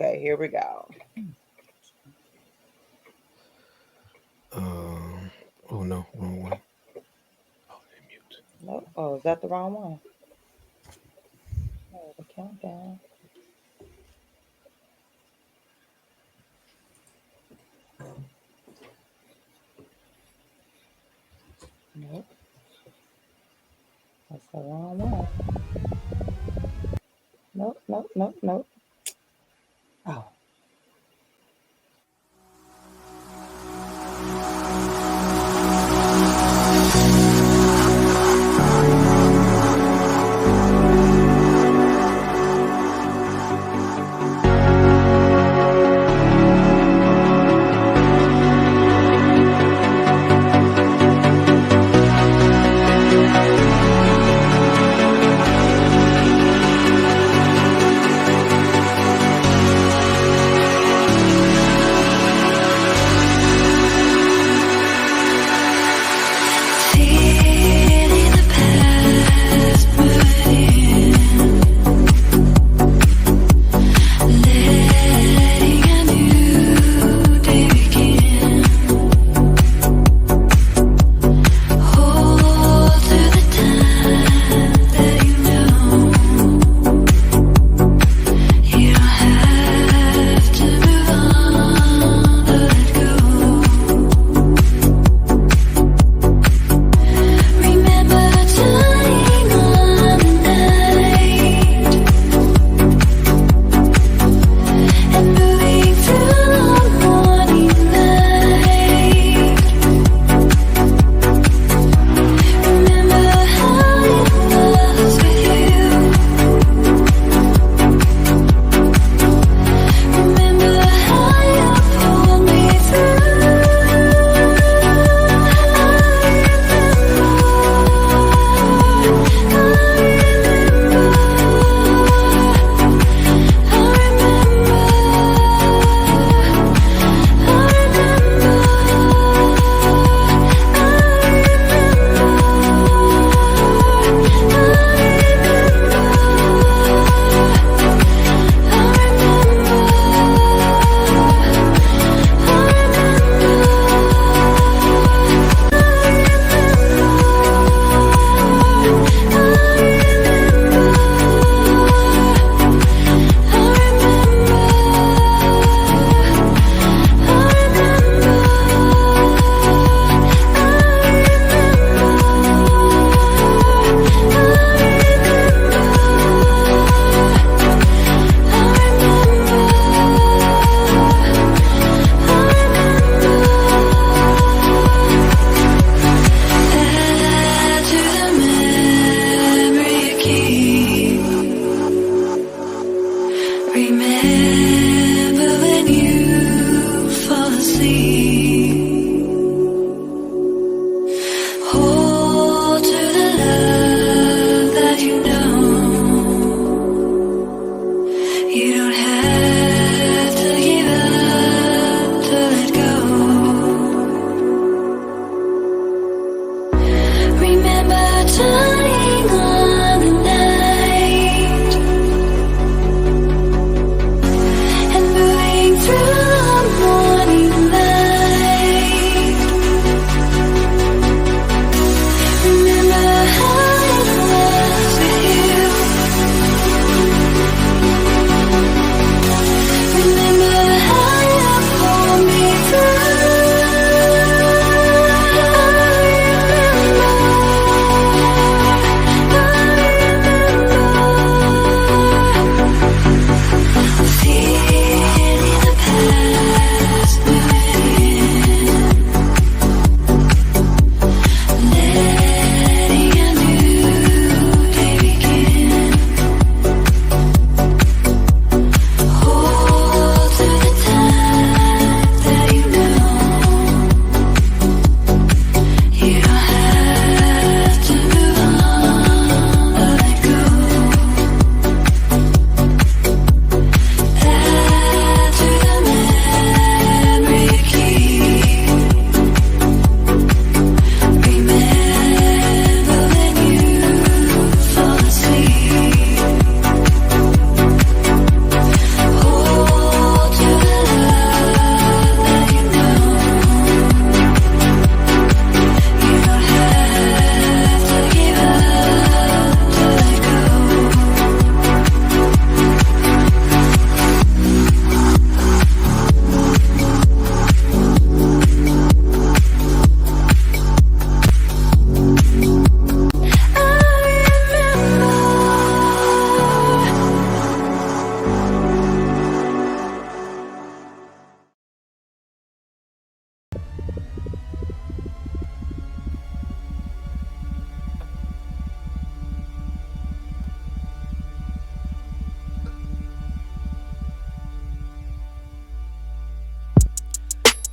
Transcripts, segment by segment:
Okay, here we go. Oh no, wrong one. Oh, mute. Nope. Oh, is that the wrong one? Oh, the countdown. Nope. That's the wrong one. Nope, nope, nope, nope. Oh.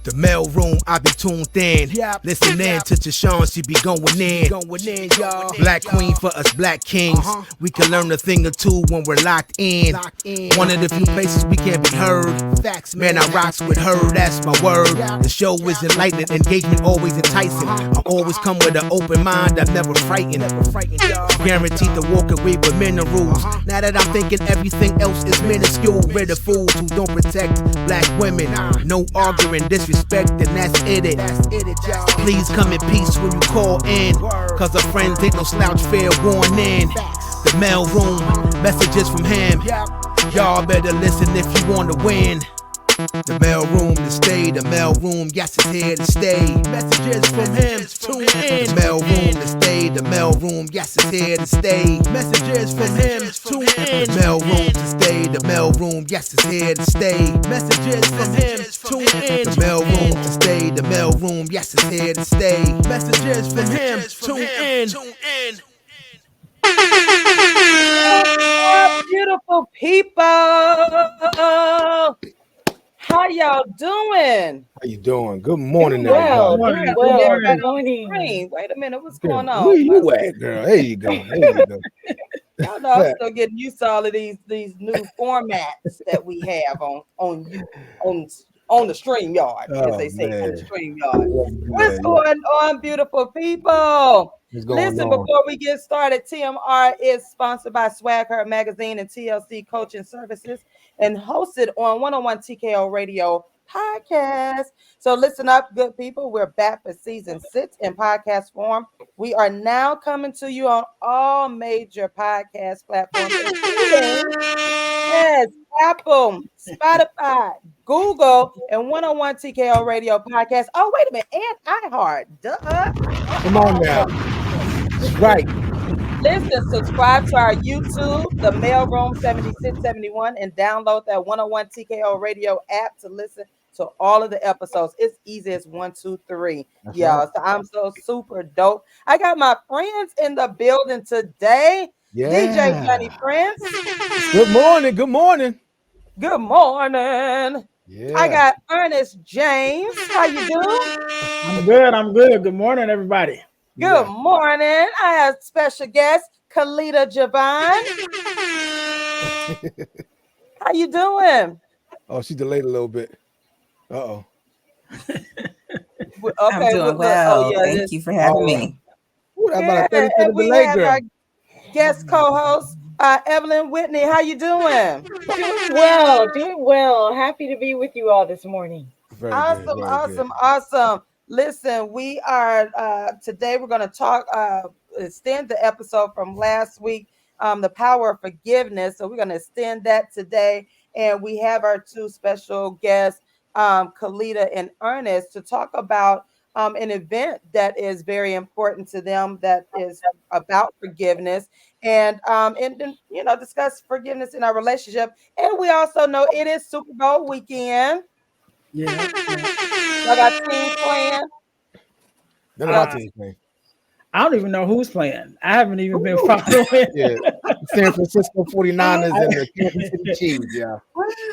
The mail room, I be tuned in. Listen in to Tashawn, she be going in. Y'all. Black queen for us black kings. We can learn a thing or two when we're locked in. One of the few places we can be heard. Facts, man, I rocks with her, that's my word. The show is enlightening, engagement always enticing. I always come with an open mind, I'm never frightened. Guaranteed to walk away with minerals. Now that I'm thinking everything else is minuscule. Rid of fools who don't protect black women. No arguing, disrespect, and that's it. Please come in peace when you call in. Cause our friends ain't no slouch, fair warning. The mail room, messages from him. Y'all better listen if you wanna win. The mail room to stay, the mail room, yes, it's here to stay. Messages from him, tune in. The mail room to stay, the mail room, yes, it's here to stay. Messages from him, tune in. The mail room to stay, the mail room, yes, it's here to stay. Messages from him, tune in. The mail room to stay, the mail room, yes, it's here to stay. Messages from him, tune in. Oh, beautiful people. How y'all doing? How you doing? Good morning, Well, everybody. good morning. Wait a minute, what's going on? Where you at, girl? There you go. Y'all know I'm still getting used to all of these new formats that we have on the StreamYard, as they say on the StreamYard. What's going on, beautiful people? Listen, before we get started, TMR is sponsored by Swag Heart Magazine and TLC Coaching Services and hosted on 101 TKO Radio podcast. So listen up, good people. We're back for season 6 in podcast form. We are now coming to you on all major podcast platforms, including Apple, Spotify, Google, and 101 TKO Radio podcast. Oh, wait a minute, and iHeart. Duh. Come on now. That's right. Listen, subscribe to our YouTube, the Mailroom 7671, and download that 101 TKO Radio app to listen to all of the episodes. It's easy as 1, 2, 3. Y'all. Right. So I'm so super dope. I got my friends in the building today. Yeah. DJ Johnny Friends. Good morning. Good morning. Good morning. Yeah. I got Earnest James. How you doing? I'm good. Good morning, everybody. Good morning. I have special guest Kalita Javon. How you doing? Oh, she delayed a little bit. Uh-oh. Okay, I'm doing well. Oh, yeah, Thank you for having me. Ooh, about a 30-second delay, girl. Our guest co-host Evelyn Whitney. How you doing? Doing well. Happy to be with you all this morning. Awesome. Listen, we are today we're going to talk extend the episode from last week, the power of forgiveness. So we're going to extend that today, and we have our two special guests, Kalita and Ernest, to talk about an event that is very important to them, that is about forgiveness, and discuss forgiveness in our relationship. And we also know it is Super Bowl weekend. Yeah. I got teams playing. None of our teams playing. I don't even know who's playing. I haven't even been following. Yeah. San Francisco 49ers and the Kansas City Chiefs. Yeah.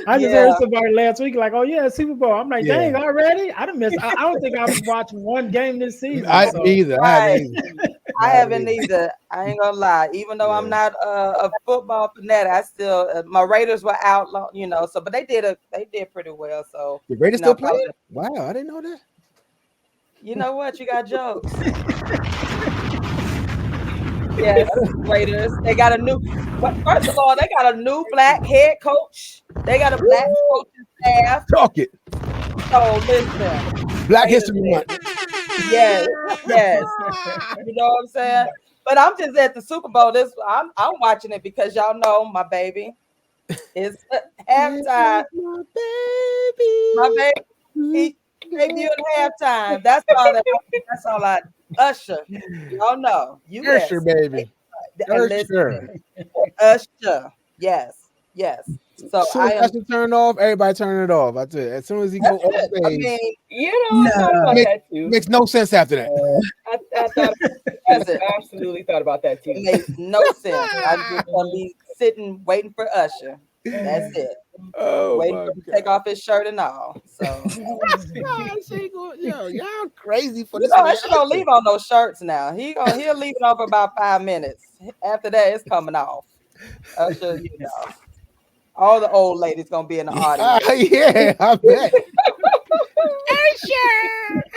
I just heard somebody last week like, "Oh yeah, Super Bowl." I'm like, "Dang, already?" I don't think I was watching one game this season. I haven't either. I ain't gonna lie. Even though I'm not a football fanatic, I still my Raiders were out, so but they did pretty well. So the Raiders still playing? Wow, I didn't know that. You know what? You got jokes. Yes, Raiders. They got first of all, they got a new black head coach. They got a black coaching staff. Talk it. So listen. Black History Month. Yes. You know what I'm saying? But I'm just at the Super Bowl. I'm watching it because y'all know my baby. It's halftime. My baby. They do halftime. That's all I Usher. Y'all know. Usher, baby. Usher. Yes. So Usher turn off, everybody turn it off. That's it. As soon as he go off stage. I mean, I thought about that too. Makes no sense after that. I absolutely thought about that too. It makes no sense. I'm just gonna be sitting waiting for Usher. That's it. Waiting for him to take off his shirt and all. So Yo, y'all crazy for you this know, man. Usher don't leave on those shirts now. He'll leave it on for about 5 minutes. After that, it's coming off. Usher, all the old ladies gonna be in the audience. Yeah, I bet.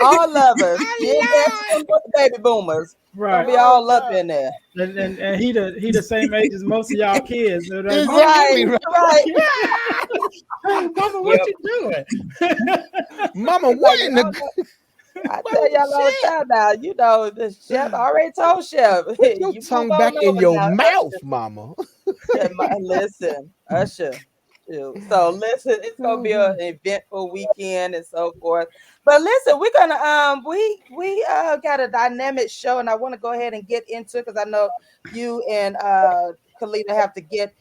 All of us, Gen X I and the baby boomers, gonna Right. be all up in there. And he the same age as most of y'all kids. They're like, Mama, Right, Exactly right. right. hey, Mama, what Yep. you doing? Mama, Like what in y'all, the I tell Mama, y'all all the shit? time now. The chef I already told chef. Put your You move tongue on back in over your now, mouth, Usher. mama. Listen, Usher. Shoot. So listen, it's gonna be an eventful weekend and so forth. But listen, we're gonna we got a dynamic show, and I want to go ahead and get into it because I know you and Kalita have to get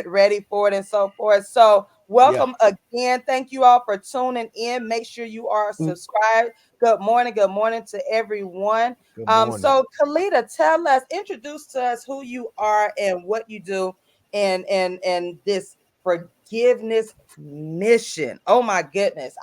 ready for it and so forth. So Yeah. welcome again. Thank you all for tuning in. Make sure you are subscribed. Good morning to everyone. Good morning. So Kalita, introduce to us who you are and what you do and this forgiveness mission. Oh my goodness.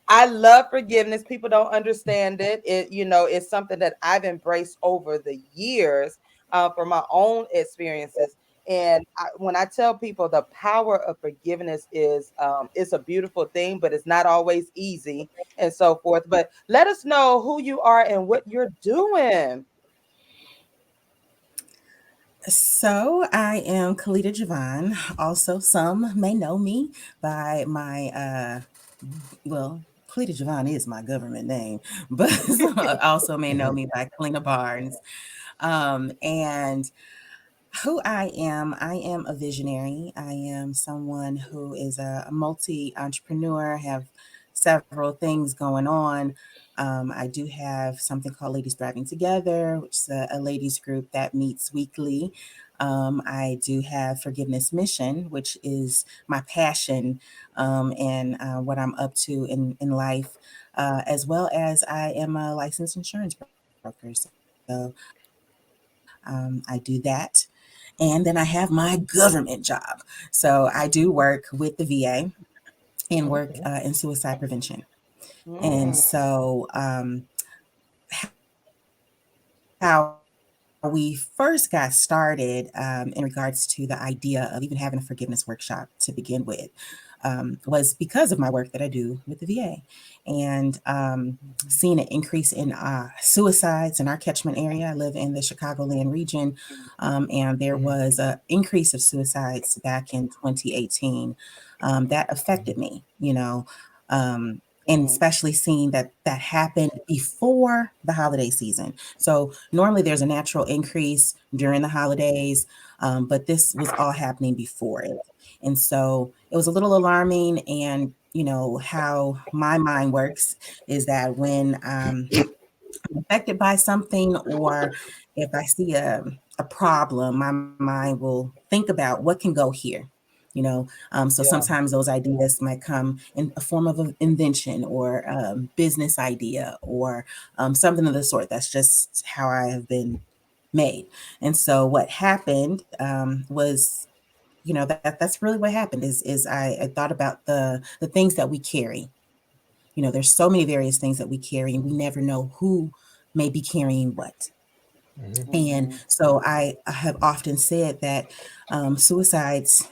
I love forgiveness. People don't understand it. It's something that I've embraced over the years for my own experiences. And when I tell people the power of forgiveness is it's a beautiful thing, but it's not always easy and so forth. But let us know who you are and what you're doing. So I am Kalita Javon. Also, some may know me by Kalita Javon is my government name, but some also may know me by Kalina Barnes. And who I am a visionary. I am someone who is a multi entrepreneur, have several things going on. I do have something called Ladies Thriving Together, which is a ladies group that meets weekly. I do have Forgiveness Mission, which is my passion and what I'm up to in life, as well as I am a licensed insurance broker. So I do that. And then I have my government job. So I do work with the VA and work Okay. in suicide prevention. And Mm, so, how we first got started in regards to the idea of even having a forgiveness workshop to begin with was because of my work that I do with the VA and seeing an increase in suicides in our catchment area. I live in the Chicagoland region, and there was a increase of suicides back in 2018 that affected me, and mm, especially seeing that happened before the holiday season. So normally there's a natural increase during the holidays, but this was all happening before it. And so it was a little alarming. And, how my mind works is that when affected by something, or if I see a problem, my mind will think about what can go here. So yeah. sometimes those ideas might come in a form of an invention or business idea or something of the sort. That's just how I have been made. And so what happened was, that's really what happened is I thought about the things that we carry. There's so many various things that we carry, and we never know who may be carrying what. And Mhm. so I have often said that suicides,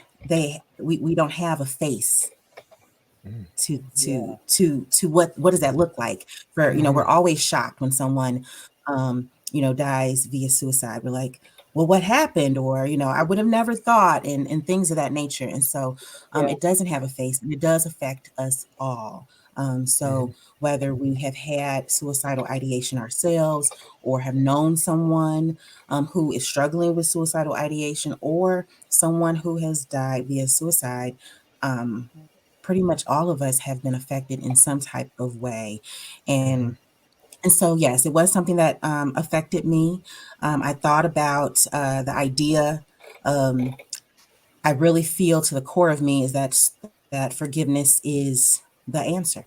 we don't have a face Yeah. to what does that look like for, we're always shocked when someone dies via suicide. We're like, well, what happened? Or, I would have never thought, and things of that nature. And so Yeah. it doesn't have a face, and it does affect us all. So whether we have had suicidal ideation ourselves, or have known someone who is struggling with suicidal ideation, or someone who has died via suicide, um, pretty much all of us have been affected in some type of way. And so, yes, it was something that affected me. I thought about the idea. Um, I really feel to the core of me is that forgiveness is the answer.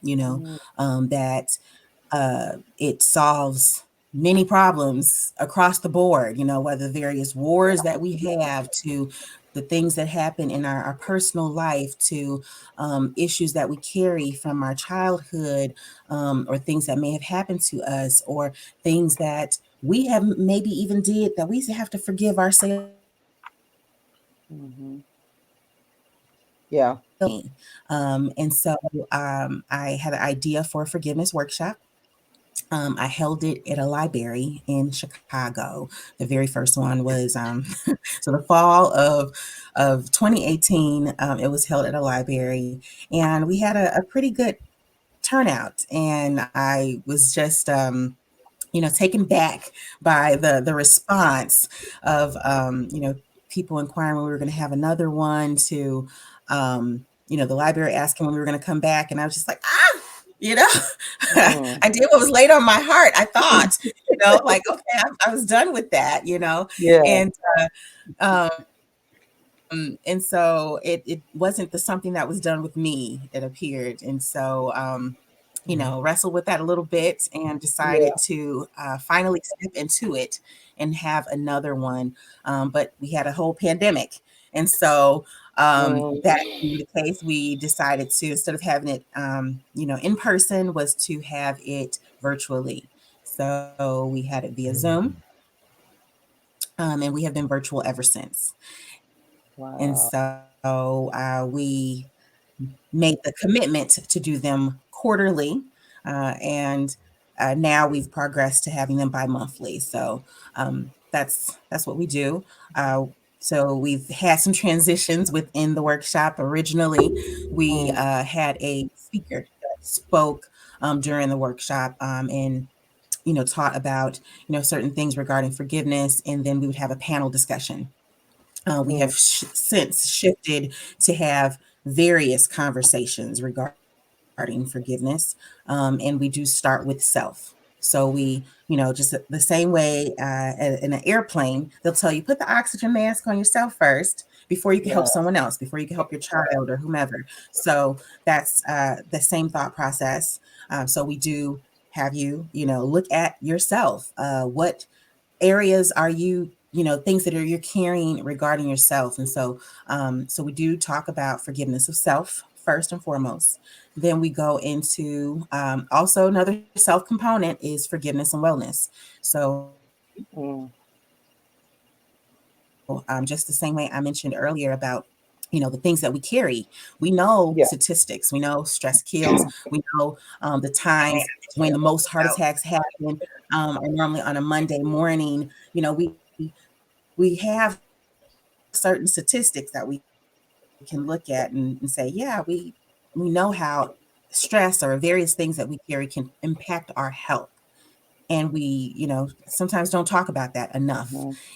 Mm, That it solves many problems across the board. Whether various wars that we have to the things that happen in our personal life to issues that we carry from our childhood, or things that may have happened to us, or things that we have maybe even did that we have to forgive ourselves for. Mm-hmm. Yeah. And so I had an idea for a forgiveness workshop. I held it at a library in Chicago. The very first one was so the fall of 2018. It was held at a library, and we had a pretty good turnout. And I was just taken back by the response of people inquiring when we were going to have another one, to the library asking when we were going to come back, and I was just like, you know, Mm. I did what was laid on my heart. I thought, like, okay, I was done with that, Yeah. and and so it wasn't something that was done with me, it appeared. And so wrestled with that a little bit and decided Yeah. to finally step into it and have another one. But we had a whole pandemic. And so Mm. that being the case, we decided to, instead of having it, in person, was to have it virtually. So we had it via Zoom, and we have been virtual ever since. And Wow. so we made the commitment to do them quarterly, and now we've progressed to having them bi-monthly. So that's what we do. So we've had some transitions within the workshop. Originally, we Mm. had a speaker that spoke during the workshop, and taught about certain things regarding forgiveness, and then we would have a panel discussion. We Mm. have since shifted to have various conversations regarding forgiveness, and we do start with self. So we, just the same way in an airplane, they'll tell you, put the oxygen mask on yourself first before you can help Yeah. someone else, before you can help your child or whomever. So that's the same thought process. So we do have you, look at yourself. What areas are you, things that you're carrying regarding yourself? And so so we do talk about forgiveness of self first and foremost. Then we go into, also another self component is forgiveness and wellness. So Mm. just the same way I mentioned earlier about the things that we carry. We know statistics, we know Yeah. stress kills, we know the times when the most heart attacks happen are normally on a Monday morning. We have certain statistics that we can look at and say, yeah, we know how stress or various things that we carry can impact our health. And we, sometimes don't talk about that enough,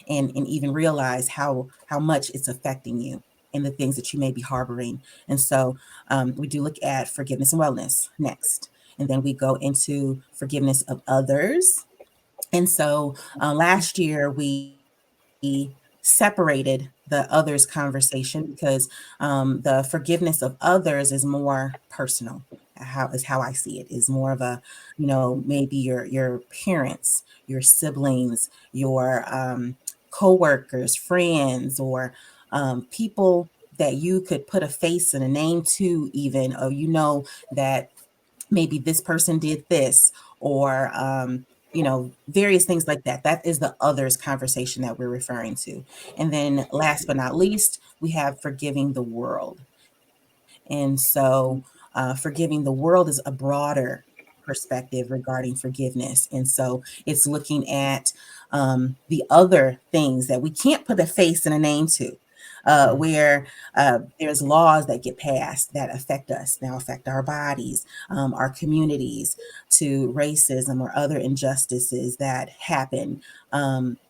and even realize how much it's affecting you and the things that you may be harboring. And so we do look at forgiveness and wellness next. And then we go into forgiveness of others. And so last year we separated the others conversation because the forgiveness of others is more personal. How I see it is more of a, maybe your parents, your siblings, your co-workers, friends, or people that you could put a face and a name to, even, or that maybe this person did this, or various things like that. That is the others conversation that we're referring to. And then last but not least, we have forgiving the world. And so forgiving the world is a broader perspective regarding forgiveness. And so it's looking at the other things that we can't put a face and a name to, where there's laws that get passed that affect us, now affect our bodies, our communities, to racism or other injustices that happen.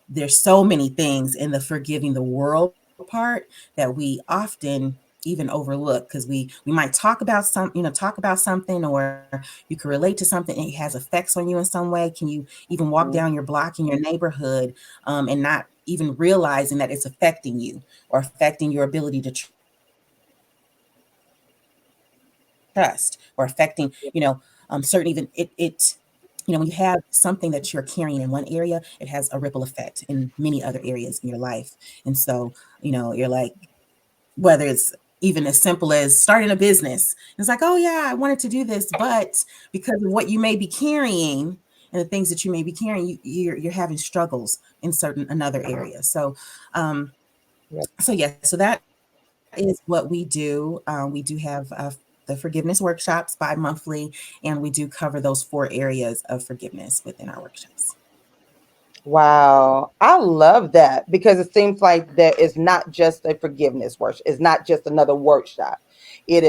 There's so many things in the forgiving the world part that we often even overlook, because we might talk about talk about something, or you can relate to something and it has effects on you in some way. Can you even walk down Mm. your block in your neighborhood and not even realizing that it's affecting you or affecting your ability to trust, or affecting certain, even certain, when you have something that you're carrying in one area, it has a ripple effect in many other areas in your life. And so you're like, whether it's even as simple as starting a business. It's like, oh yeah, I wanted to do this, but because of what you may be carrying and the things that you may be carrying, you're having struggles in certain another areas. So, so that is what we do. We do have the forgiveness workshops bi-monthly, and we do cover those 4 areas of forgiveness within our workshops. Wow, I love that because it seems like that is not just a forgiveness workshop. It's not just another workshop. It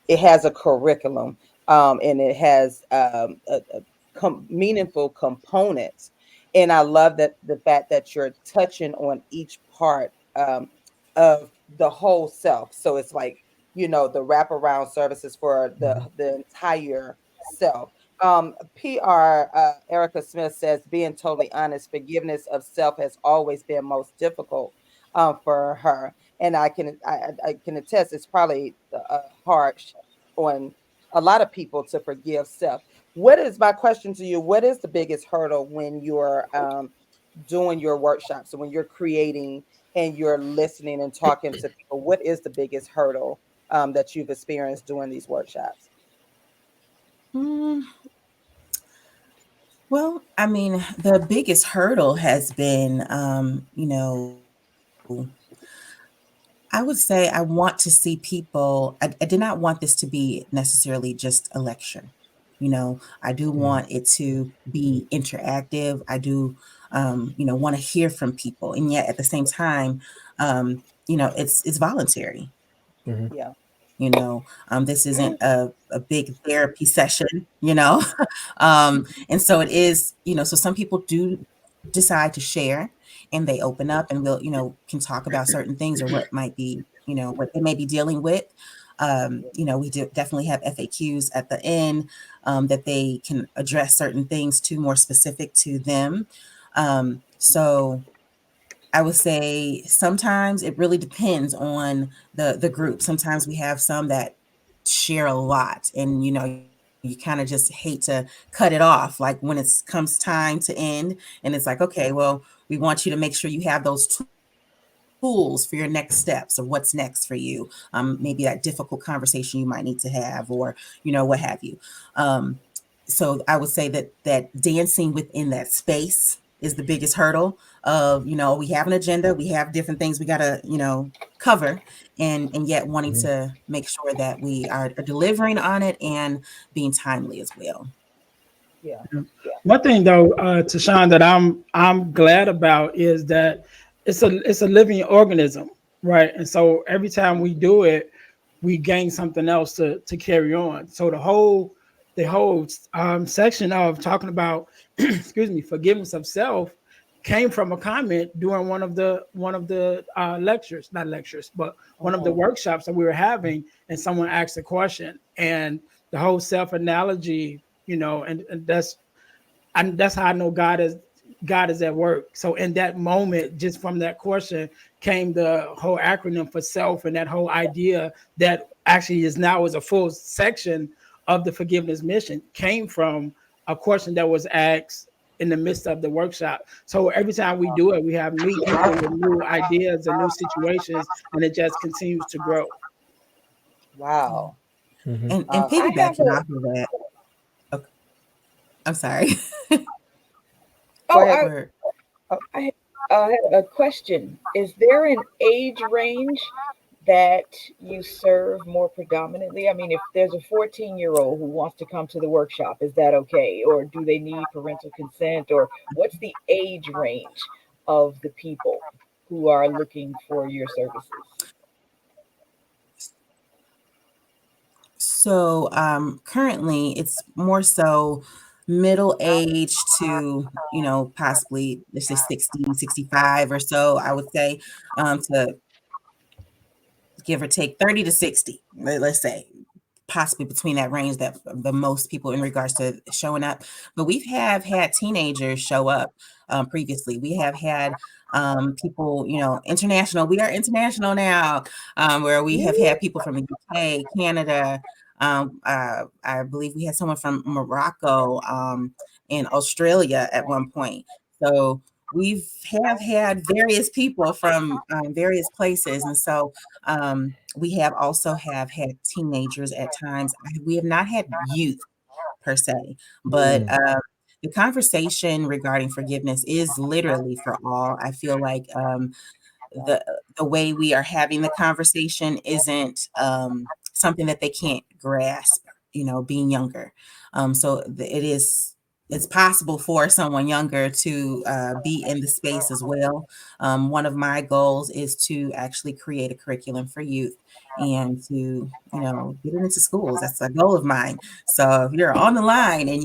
has a curriculum, and it has meaningful components. And I love that the fact that you're touching on each part of the whole self. So it's like, the wraparound services for the entire self. PR Erica Smith says, being totally honest, forgiveness of self has always been most difficult for her, and I can attest it's probably harsh on a lot of people to forgive self. What is my question to you? What is the biggest hurdle when you're doing your workshops and when you're creating and you're listening and talking to people? What is the biggest hurdle that you've experienced doing these workshops? Mm, well, I mean, the biggest hurdle has been, I would say I want to see people. I did not want this to be necessarily just a lecture. I do want it to be interactive. I do, want to hear from people, and yet at the same time, it's voluntary. Yeah. This isn't a big therapy session, and so it is, so some people do decide to share, and they open up and will, can talk about certain things or what might be, what they may be dealing with. We do definitely have FAQs at the end, that they can address certain things to more specific to them. So I would say sometimes it really depends on the group. Sometimes we have some that share a lot, and you kind of just hate to cut it off. Like when it comes time to end, and it's like, okay, well, we want you to make sure you have those tools for your next steps or what's next for you. Maybe that difficult conversation you might need to have, or what have you. So I would say that dancing within that space is the biggest hurdle of, we have an agenda, we have different things we gotta, cover, and yet wanting to make sure that we are delivering on it and being timely as well. Yeah. One thing though, Tashawn, that I'm glad about is that it's a living organism, right? And so every time we do it, we gain something else to carry on. So the whole section of talking about excuse me, forgiveness of self came from a comment during one of the lectures, not lectures, but one of the Mhm. workshops that we were having, and someone asked a question, and the whole self analogy, and that's how I know God is at work. So in that moment, just from that question came the whole acronym for self, and that whole idea that actually is now is a full section of the forgiveness mission came from a question that was asked in the midst of the workshop. So every time we do it, we have new people with new ideas and new situations, and it just continues to grow. Wow. And I have piggybacking a off of that, okay, I'm sorry. Go oh ahead. I I had a question. Is there an age range that you serve more predominantly? I mean, if there's a 14-year-old who wants to come to the workshop, is that okay? Or do they need parental consent? Or what's the age range of the people who are looking for your services? So currently it's more so middle age to, possibly let's say 60, 65 or so, I would say, to give or take 30 to 60, let's say, possibly between that range, that the most people in regards to showing up. But we have had teenagers show up, previously. We have had people, international. We are international now, where we have had people from the UK, Canada. I believe we had someone from Morocco, and Australia at one point. So we've have had various people from various places, and so we have also have had teenagers at times. We have not had youth per se, but the conversation regarding forgiveness is literally for all. I feel like the the way we are having the conversation isn't something that they can't grasp, being younger. It is, it's possible for someone younger to be in the space as well. One of my goals is to actually create a curriculum for youth and to, get it into schools. That's a goal of mine. So if you're on the line and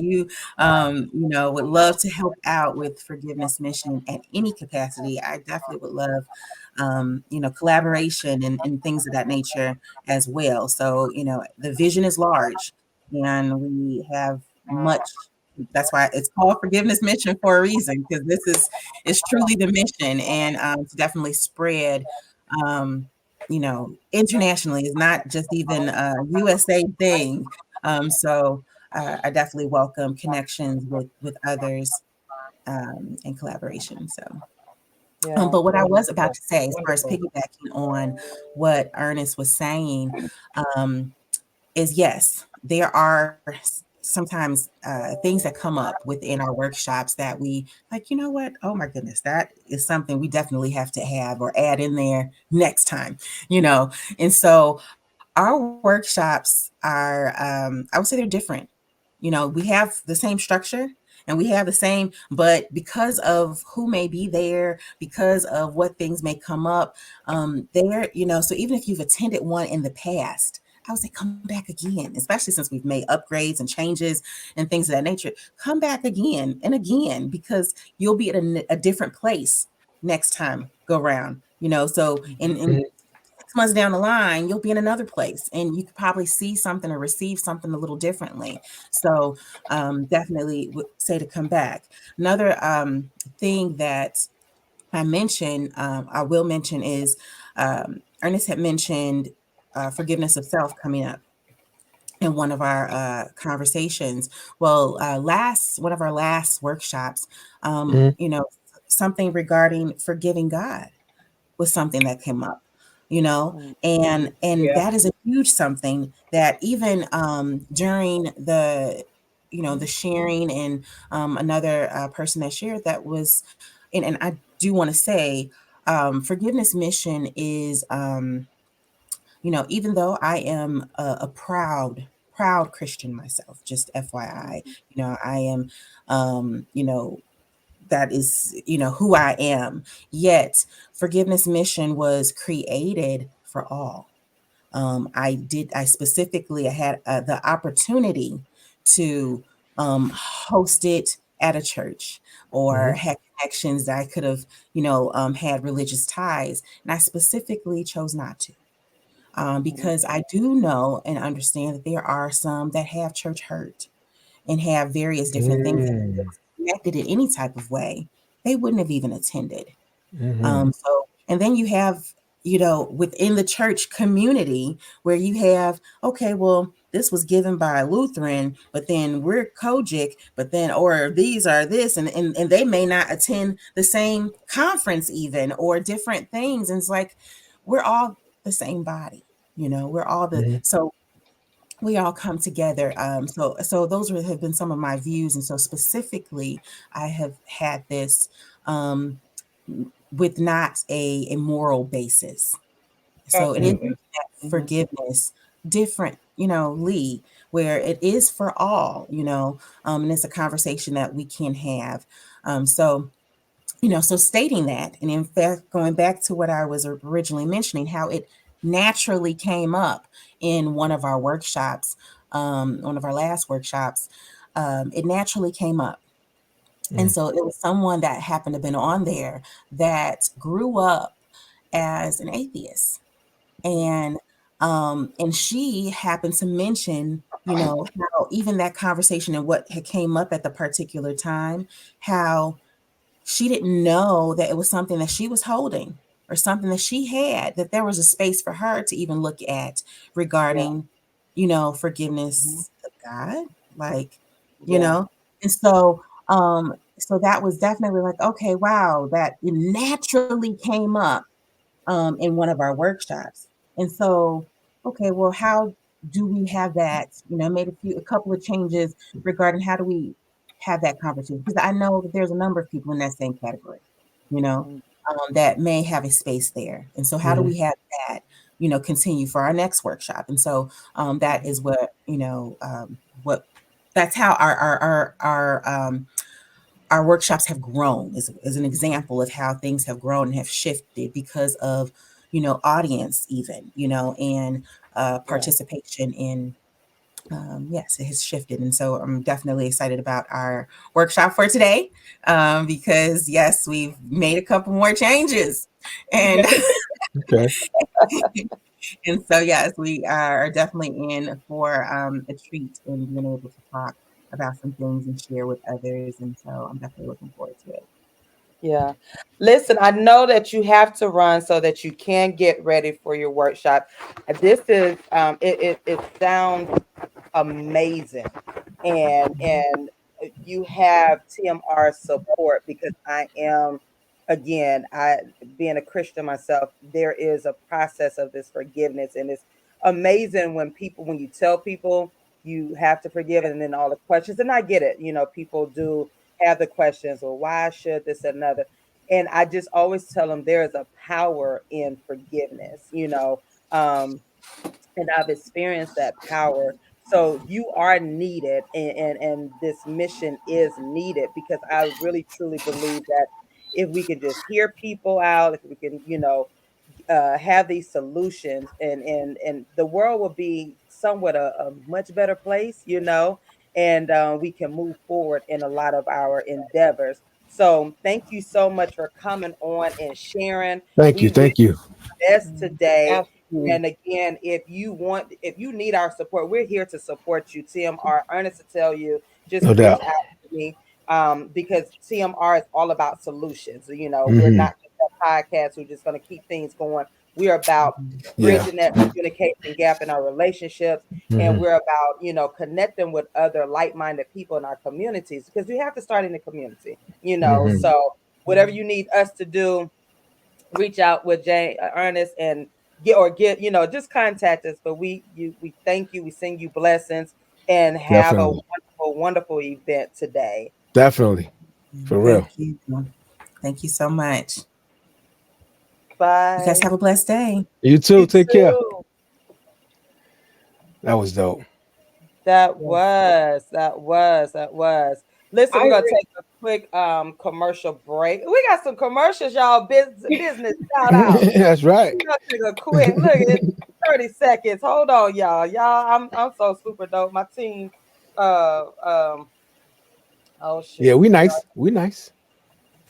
would love to help out with forgiveness mission at any capacity, I definitely would love collaboration and things of that nature as well. So, the vision is large and we have much. That's why it's called Forgiveness Mission for a reason, because this is truly the mission, and to definitely spread, internationally. Is not just even a USA thing. I definitely welcome connections with others and collaboration. So. Yeah, But what I was about Wonderful. to say, as far as Wonderful. piggybacking on what Ernest was saying, um, is yes, there are sometimes things that come up within our workshops that we like, what? Oh my goodness, that is something we definitely have to have or add in there next time, And so our workshops are, I would say they're different. We have the same structure and we have the same, but because of who may be there, because of what things may come up, so even if you've attended one in the past, I would say come back again, especially since we've made upgrades and changes and things of that nature. Come back again and again, because you'll be at a different place next time go around. So in 6 months down the line, you'll be in another place and you could probably see something or receive something a little differently. So definitely would say to come back. Another thing that I will mention is Ernest had mentioned forgiveness of self coming up in one of our conversations. Well, one of our last workshops, something regarding forgiving God was something that came up, mm, and Yeah. that is a huge something that even during the sharing, and another person that shared that was, and I do want to say, forgiveness mission is, even though I am a proud Christian myself, just FYI, I am, that is, who I am. Yet, Forgiveness Mission was created for all. I specifically, I had the opportunity to host it at a church, or had connections that I could have, had religious ties, and I specifically chose not to. Because I do know and understand that there are some that have church hurt and have various different things that if it was connected in any type of way, they wouldn't have even attended. And then you have, within the church community where you have, okay, well, this was given by Lutheran, but then we're Kojic, but then, or these are this, and they may not attend the same conference even, or different things. And it's like, we're all the same body, we're all so we all come together. So those have been some of my views. And so specifically, I have had this with not a moral basis. So it is Absolutely. forgiveness different, Lee, where it is for all, and it's a conversation that we can have. So stating that, and in fact, going back to what I was originally mentioning, how it naturally came up in one of our workshops, one of our last workshops, it naturally came up. And so it was someone that happened to have been on there that grew up as an atheist. And she happened to mention, how even that conversation and what had came up at the particular time, how she didn't know that it was something that she was holding or something that she had, that there was a space for her to even look at yeah, regarding, mhm, forgiveness of God. Like, you yeah, know, and so so that was definitely like, okay, wow, that it naturally came up in one of our workshops. And so, okay, well, how do we have that? Made a couple of changes regarding how do we have that conversation? Because I know that there's a number of people in that same category, you know, Mm, that may have a space there. And so, how do Mhm. we have that, continue for our next workshop? And so, that is what, what that's how our workshops have grown is an example of how things have grown and have shifted because of audience even and yeah. participation in yes, it has shifted. And so I'm definitely excited about our workshop for today because yes, we've made a couple more changes and Okay. and so yes, we are definitely in for a treat in being able to talk about some things and share with others. And so I'm definitely looking forward to it. Yeah. Listen, I know that you have to run so that you can get ready for your workshop. This is it sounds amazing. And you have TMR support because I am again, I being a Christian myself, there is a process of this forgiveness and it's amazing when you tell people you have to forgive and then all the questions and I get it, people do have the questions, well, why should this and another? And I just always tell them there is a power in forgiveness, um, and I've experienced that power. So you are needed, and this mission is needed because I really truly believe that if we can just hear people out, if we can, have these solutions, and the world will be somewhat a much better place, and we can move forward in a lot of our endeavors. So thank you so much for coming on and sharing. Thank We you. wish Thank you. best today. Absolutely. And again, if you need our support, we're here to support you. TMR, Ernest to tell you, just No reach doubt. out to me because TMR is all about solutions. We're Hmm. not just a podcast who's just going to keep things going. We're about Yeah. bridging that communication gap in our relationships, and Hmm. we're about connecting with other like-minded people in our communities because we have to start in the community. Hmm. So whatever you need us to do, reach out with Ernest and get just contact us. But we thank you, we send you blessings, and have a Definitely. wonderful, wonderful event today. Definitely. For Thank real. you. Thank you so much. You guys Bye. have a blessed day. You too. You Take care. too. That was dope. Yes. That was. Listen, I we're gonna re- take a quick commercial break. We got some commercials, y'all. Business shout out. That's right. We're gonna take a quick look at 30 seconds. Hold on, y'all. I'm so super dope. My team, um, oh Yeah, shoot. we nice. We nice.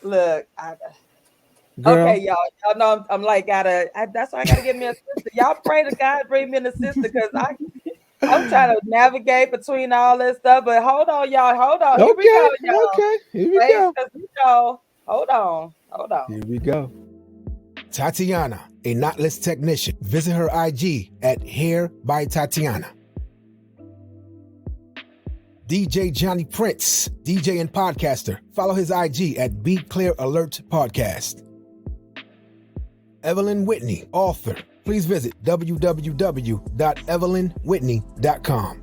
Look, okay, Girl. y'all know I'm like that's why I gotta get me a sister. Y'all pray to God bring me a sister because I'm trying to navigate between all this stuff. But hold on, y'all. Hold on. Here we Okay. go, y'all. Okay. Here we Wait, go. because hold on. Hold on. Here we go. Tatiana, a knotless technician. Visit her IG at Hair by Tatiana. DJ Johnny Prince, DJ and podcaster. Follow his IG at Beat Clear Alert Podcast. Evelyn Whitney, author. Please visit www.evelynwhitney.com.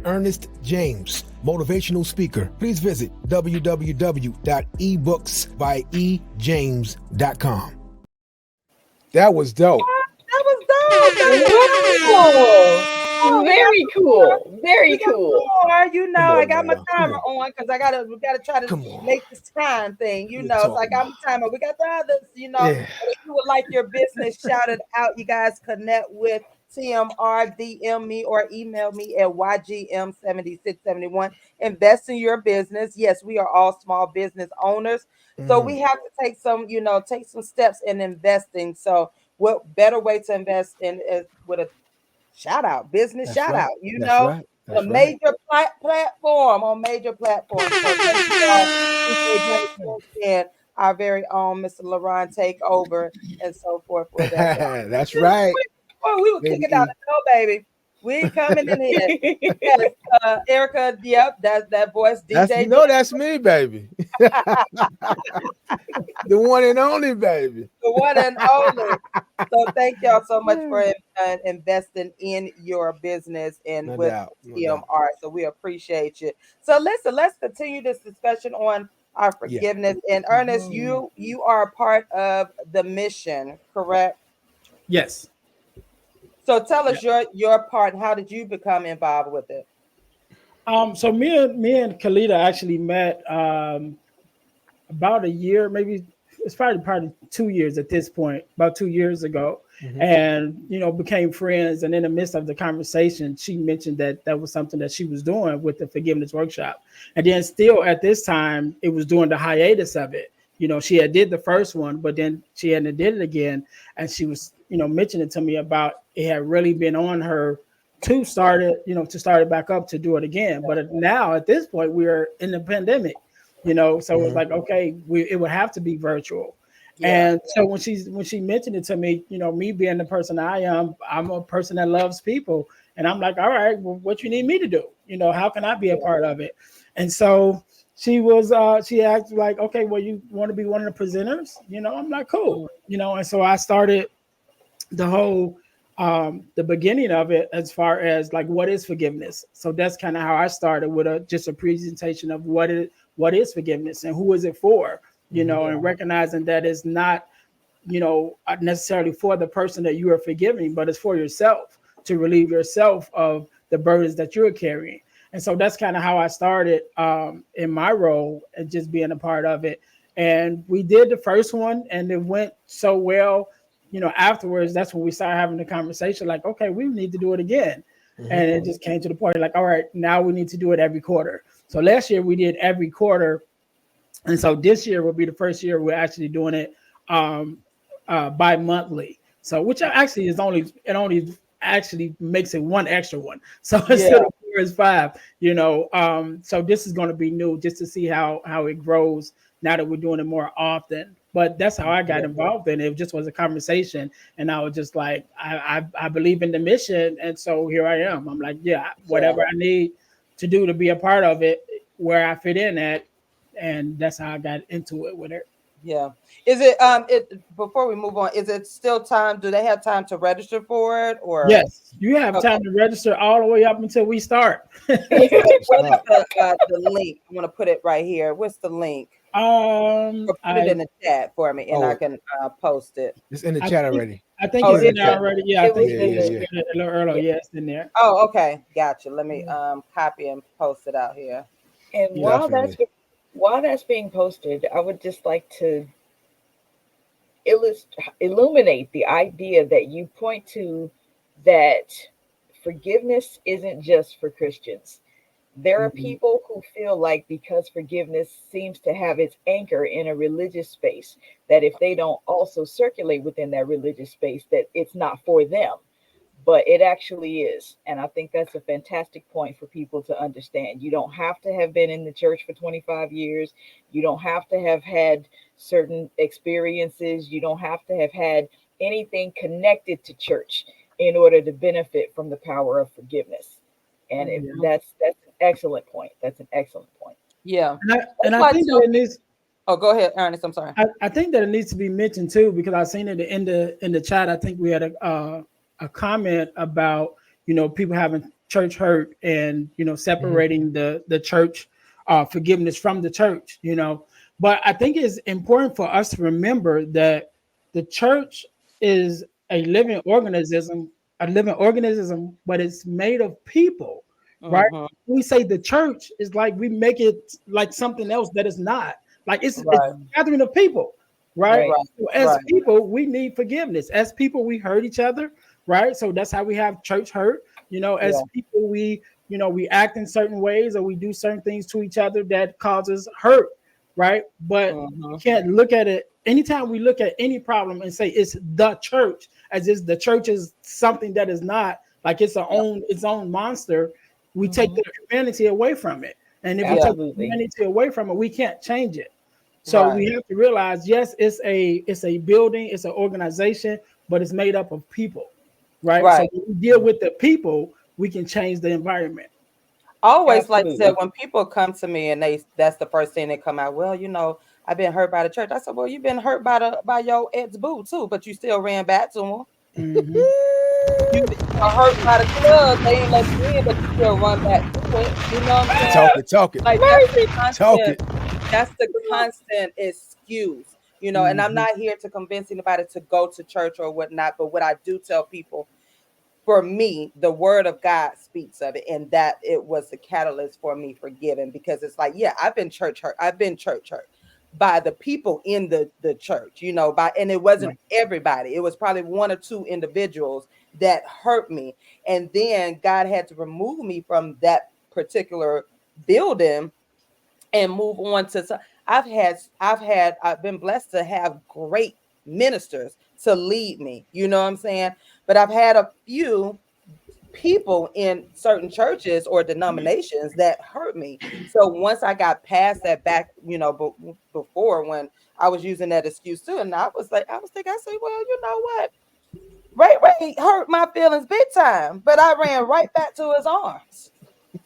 Ernest James, motivational speaker. Please visit www.ebooksbyejames.com. That was dope. That was dope. That was Wow. dope. We got Very more. cool. Very We got cool. more. Come I on got my now. Come timer on. on because we gotta try to Come on. make this time thing. What you So I talking got about? my timer. We got the others. Yeah. But if you would like your business shouted out, you guys connect with TMR, DM me or email me at YGM7671. Invest in your business. Yes, we are all small business owners. So Mhm. we have to take some steps in investing. So what better way to invest in is with a shout out, business That's shout right. out, That's right. a That's right. major platform on major platforms. So thank you all. DJ Johnny Prince and our very own Mr. LaRon take over and so forth with us. That's right. Oh, we will kick Baby it down E. the door, baby. We coming in here. Yes, Erica. Yep, that's that voice, That's DJ. that's me, baby. The one and only, baby. The one and only. So thank y'all so much for investing in your business and No with doubt. No doubt. TMR. So we appreciate you. So listen, let's continue this discussion on our Yeah. forgiveness. And Ernest, you are a part of the mission, correct? Yes. So tell Yeah. us your part. How did you become involved with it? So me and Kalita actually met about a year, maybe it's probably 2 years at this point, about 2 years ago, and became friends. And in the midst of the conversation, she mentioned that that was something that she was doing with the forgiveness workshop. And then still at this time, it was during the hiatus of it. She had did the first one, but then she hadn't did it again, and she was mentioning to me about it had really been on her to start it back up to do it again. But now at this point, we're in the pandemic. So it was like, okay, it would have to be virtual. Yeah. And so when she mentioned it to me, me being the person I am, I'm a person that loves people. And I'm like, all right, well, what you need me to do? How can I be a part of it? And so she asked like, okay, well, you want to be one of the presenters? I'm like, cool. And so I started the whole the beginning of it as far as like what is forgiveness. So that's kind of how I started with just a presentation of what is forgiveness and who is it for, and recognizing that it's not necessarily for the person that you are forgiving, but it's for yourself to relieve yourself of the burdens that you're carrying. And so that's kind of how I started in my role and just being a part of it. And we did the first one and it went so well. Afterwards, that's when we started having the conversation like, okay, we need to do it again. And it just came to the point like, all right, now we need to do it every quarter. So last year we did every quarter. And so this year will be the first year we're actually doing it bi-monthly. So which actually only actually makes it one extra one. So instead of 4 is 5, so this is going to be new just to see how it grows now that we're doing it more often. But that's how I got involved in it. It just was a conversation, and I was just like, I believe in the mission, and so here I am. I'm like, whatever I need to do to be a part of it, where I fit in at, and that's how I got into it with it. Yeah. Is it before we move on, is it still time? Do they have time to register for it or Yes, you have time to register all the way up until we start. what is the link? I'm gonna put it right here. What's the link? Or put it in the chat for me and I can post it. It's in the chat already. I think it's in there already. Yeah, I think it's a little earlier. Yeah, it's in there. Oh, okay. Gotcha. Let me copy and post it out here. And while that's being posted, I would just like to illuminate the idea that you point to, that forgiveness isn't just for Christians. There are people who feel like because forgiveness seems to have its anchor in a religious space, that if they don't also circulate within that religious space, that it's not for them. But it actually is. And I think that's a fantastic point for people to understand. You don't have to have been in the church for 25 years. You don't have to have had certain experiences. You don't have to have had anything connected to church in order to benefit from the power of forgiveness. And that's an excellent point. That's an excellent point. Yeah. And I think that it needs. Oh, go ahead, Ernest. I'm sorry. I think that it needs to be mentioned too, because I've seen it in the chat. I think we had a comment about people having church hurt and separating the church forgiveness from the church. But I think it's important for us to remember that the church is a living organism, but it's made of people, right? We say the church is like, we make it like something else that is not. Like it's a gathering of people, right? So as people, we need forgiveness. As people, we hurt each other, right? So that's how we have church hurt. As people, we act in certain ways or we do certain things to each other that causes hurt, right? But we can't look at it. Anytime we look at any problem and say it's the church, as if the church is something that is not, like it's its own monster, we take the humanity away from it. And if we take the humanity away from it, we can't change it. So we have to realize, yes, it's a building, it's an organization, but it's made up of people, right? So when we deal with the people, we can change the environment. Always like I said, Absolutely. when people come to me and that's the first thing they come out, well, I've been hurt by the church. I said, well, you've been hurt by your ex boo too, but you still ran back to him. Hmm. You got hurt by the club, they ain't let you in, but you still run back to it. You know what I'm saying? Talk it, talk it, Like Mercy. talk it. that's the constant excuse, and I'm Hmm. not here to convince anybody to go to church or whatnot, but what I do tell people, for me, the word of God speaks of it, and that it was the catalyst for me forgiving, because it's like, yeah, I've been church hurt. I've been church hurt by the people in the church, and it wasn't Right. everybody. It was probably one or two individuals that hurt me. And then God had to remove me from that particular building and move on to I've been blessed to have great ministers to lead me. You know what I'm saying? But I've had a few people in certain churches or denominations that hurt me. So once I got past that back, before, when I was using that excuse too, and I was thinking, I said, well, you know what? Ray hurt my feelings big time, but I ran right back to his arms.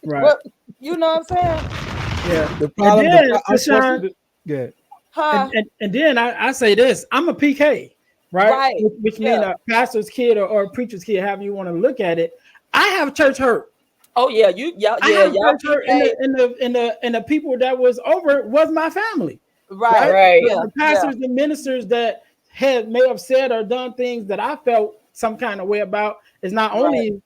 Right. Well, you know what I'm saying? Yeah. The And problem, then, Tashawn, unfortunately, yeah. Huh? and then I say this: I'm a PK, right? Right. Which means Yeah. a pastor's kid or a preacher's kid, however you want to look at it. I have church hurt. Oh yeah, I have y'all church hurt, and PK. the people that was over it was my family, Right. right? Right. The, Yeah. the Yeah. pastors and ministers that may have said or done things that I felt some kind of way about is not Right. only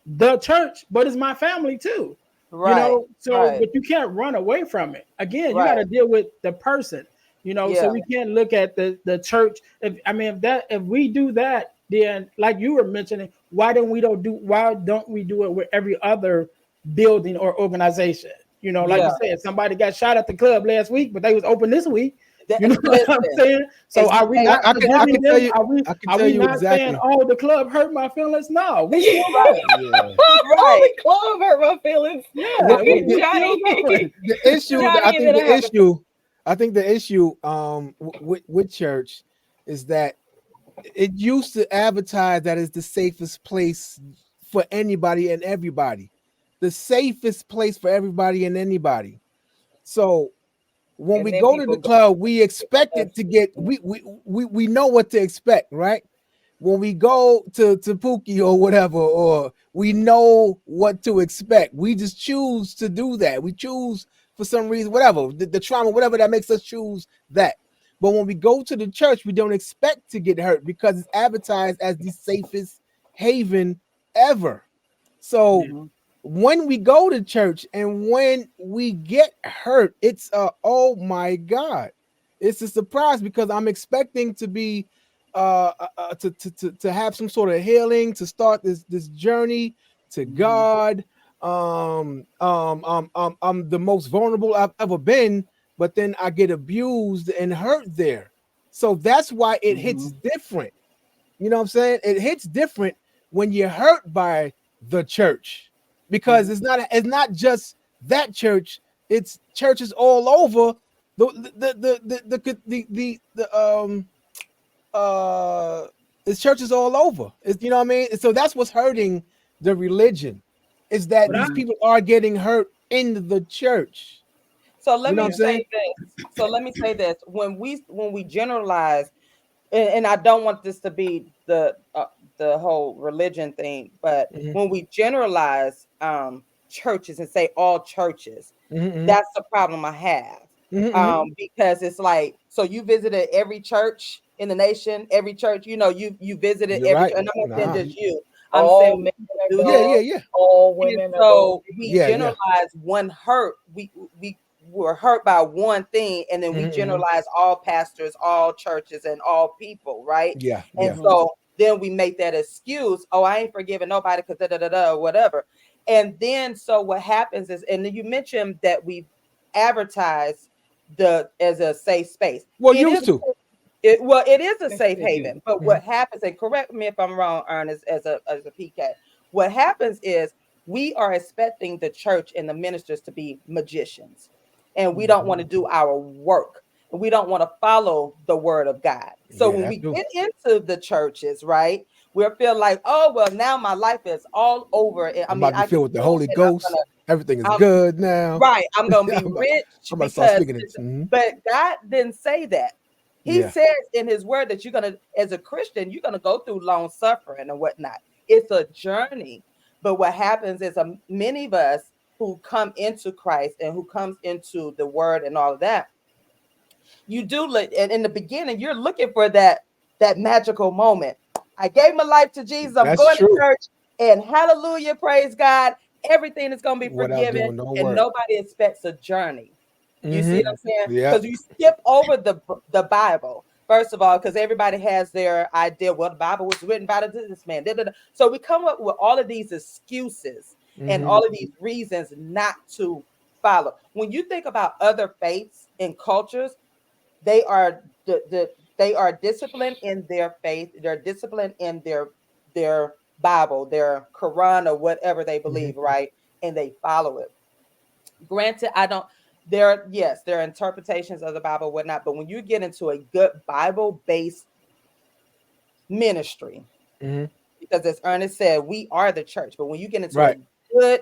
the church, but it's my family too. Right. So Right. but you can't run away from it. Again, you got Right. to deal with the person, so Yeah. we can't look at the church. If we do that, then like you were mentioning, why don't we do it with every other building or organization? Like Yeah. you said, somebody got shot at the club last week, but they was open this week. You know what I'm Listen, saying? So are we hey, not I forgiving can tell them? you, I can Are tell we you not saying, exactly. oh, the club hurt my feelings? No, we still right. going. Yeah. Right. Holy club hurt my feelings. Well, Yeah, well, we still Johnny, going. the issue, Johnny, and then I have a I think the issue, with church is that it used to advertise that it's the safest place for anybody and everybody, the safest place for everybody and anybody. So when and we then go to the people go club, we expect left. it to get we know what to expect, right? When we go to Pookie or whatever, or we know what to expect. We just choose to do that. We choose for some reason, whatever, the trauma, whatever that makes us choose that. But when we go to the church, we don't expect to get hurt because it's advertised as the safest haven ever. So Yeah. Mhm. when we go to church and when we get hurt, it's oh my God, it's a surprise because I'm expecting to be to have some sort of healing, to start this journey to Mhm. God. I'm the most vulnerable I've ever been, but then I get abused and hurt there. So that's why it hits Mhm. different. You know what I'm saying? It hits different when you're hurt by the church because Mhm. it's not just that church, it's churches all over the uh it's churches all over. It's, you know what I mean? And so that's what's hurting the religion, is that But I, these people are getting hurt in the church. So You let know what me I'm yeah. saying? say this. So let me say this. When we generalize, and I don't want this to be the whole religion thing, but Mhm, when we generalize churches and say all churches, mhm, that's the problem I have. mhm, mhm. Because it's like, so you visited every church in the nation, every church, you visited You're every right. church, and I'm not saying Nah. just you. I'm saying All we men are do Yeah, this. yeah, dogs, yeah. all And women are dogs. so we Yeah, yeah. generalize one hurt. We were hurt by one thing, and then we Mhm, mhm. generalize all pastors, all churches, and all people, right? Yeah, And yeah. Mhm. so then we make that excuse. Oh, I ain't forgiving nobody because da da da da whatever. And then so what happens is, and then you mentioned that we advertise the as a safe space. Well, It is used to. it is a Yes, safe they do. haven, but Mhm, what happens, and correct me if I'm wrong, Ernest, as a PK, what happens is we are expecting the church and the ministers to be magicians, and we don't Mhm. want to do our work, we don't want to follow the word of God. So yeah, when that's we true. get into the churches, right, we'll feel like, oh well, now my life is all over. I'm about to be I get filled with the saved Holy and I'm Ghost. gonna, Everything is I'm good now. right. I'm gonna be I'm rich about to start because, speaking it. Mm-hmm. but God didn't say that. He Yeah. says in His Word that you're gonna, as a Christian, you're gonna go through long suffering and whatnot. It's a journey. But what happens is, many of us who come into Christ and who comes into the Word and all of that, you do look, and in the beginning, you're looking for that magical moment. I gave my life to Jesus. I'm That's going to true. church, and hallelujah, praise God. Everything is going to be Without forgiven, doing no and work. nobody expects a journey. You see what Mm-hmm. I'm saying? Yeah. Because you skip over the Bible, first of all, because everybody has their idea. Well, the Bible was written by this man. Da, da, da. So we come up with all of these excuses and Mm-hmm. all of these reasons not to follow. When you think about other faiths and cultures, they are they are disciplined in their faith. They're disciplined in their Bible, their Quran, or whatever they Mm-hmm. believe, right? And they follow it. Granted, I don't. There are interpretations of the Bible, whatnot. But when you get into a good Bible-based ministry, Mm-hmm. because as Ernest said, we are the church. But when you get into Right. a good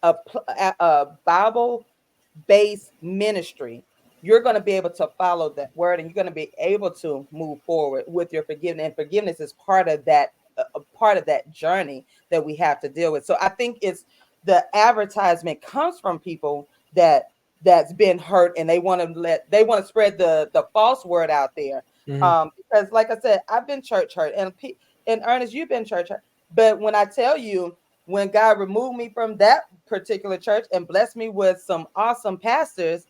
a Bible-based ministry, you're going to be able to follow that word, and you're going to be able to move forward with your forgiveness. And forgiveness is part of that, a part of that journey that we have to deal with. So I think it's the advertisement comes from people that's been hurt, and they want to spread the false word out there. Mm-hmm. Because like I said, I've been church hurt, and Ernest, you've been church hurt. But when I tell you, when God removed me from that particular church and blessed me with some awesome pastors,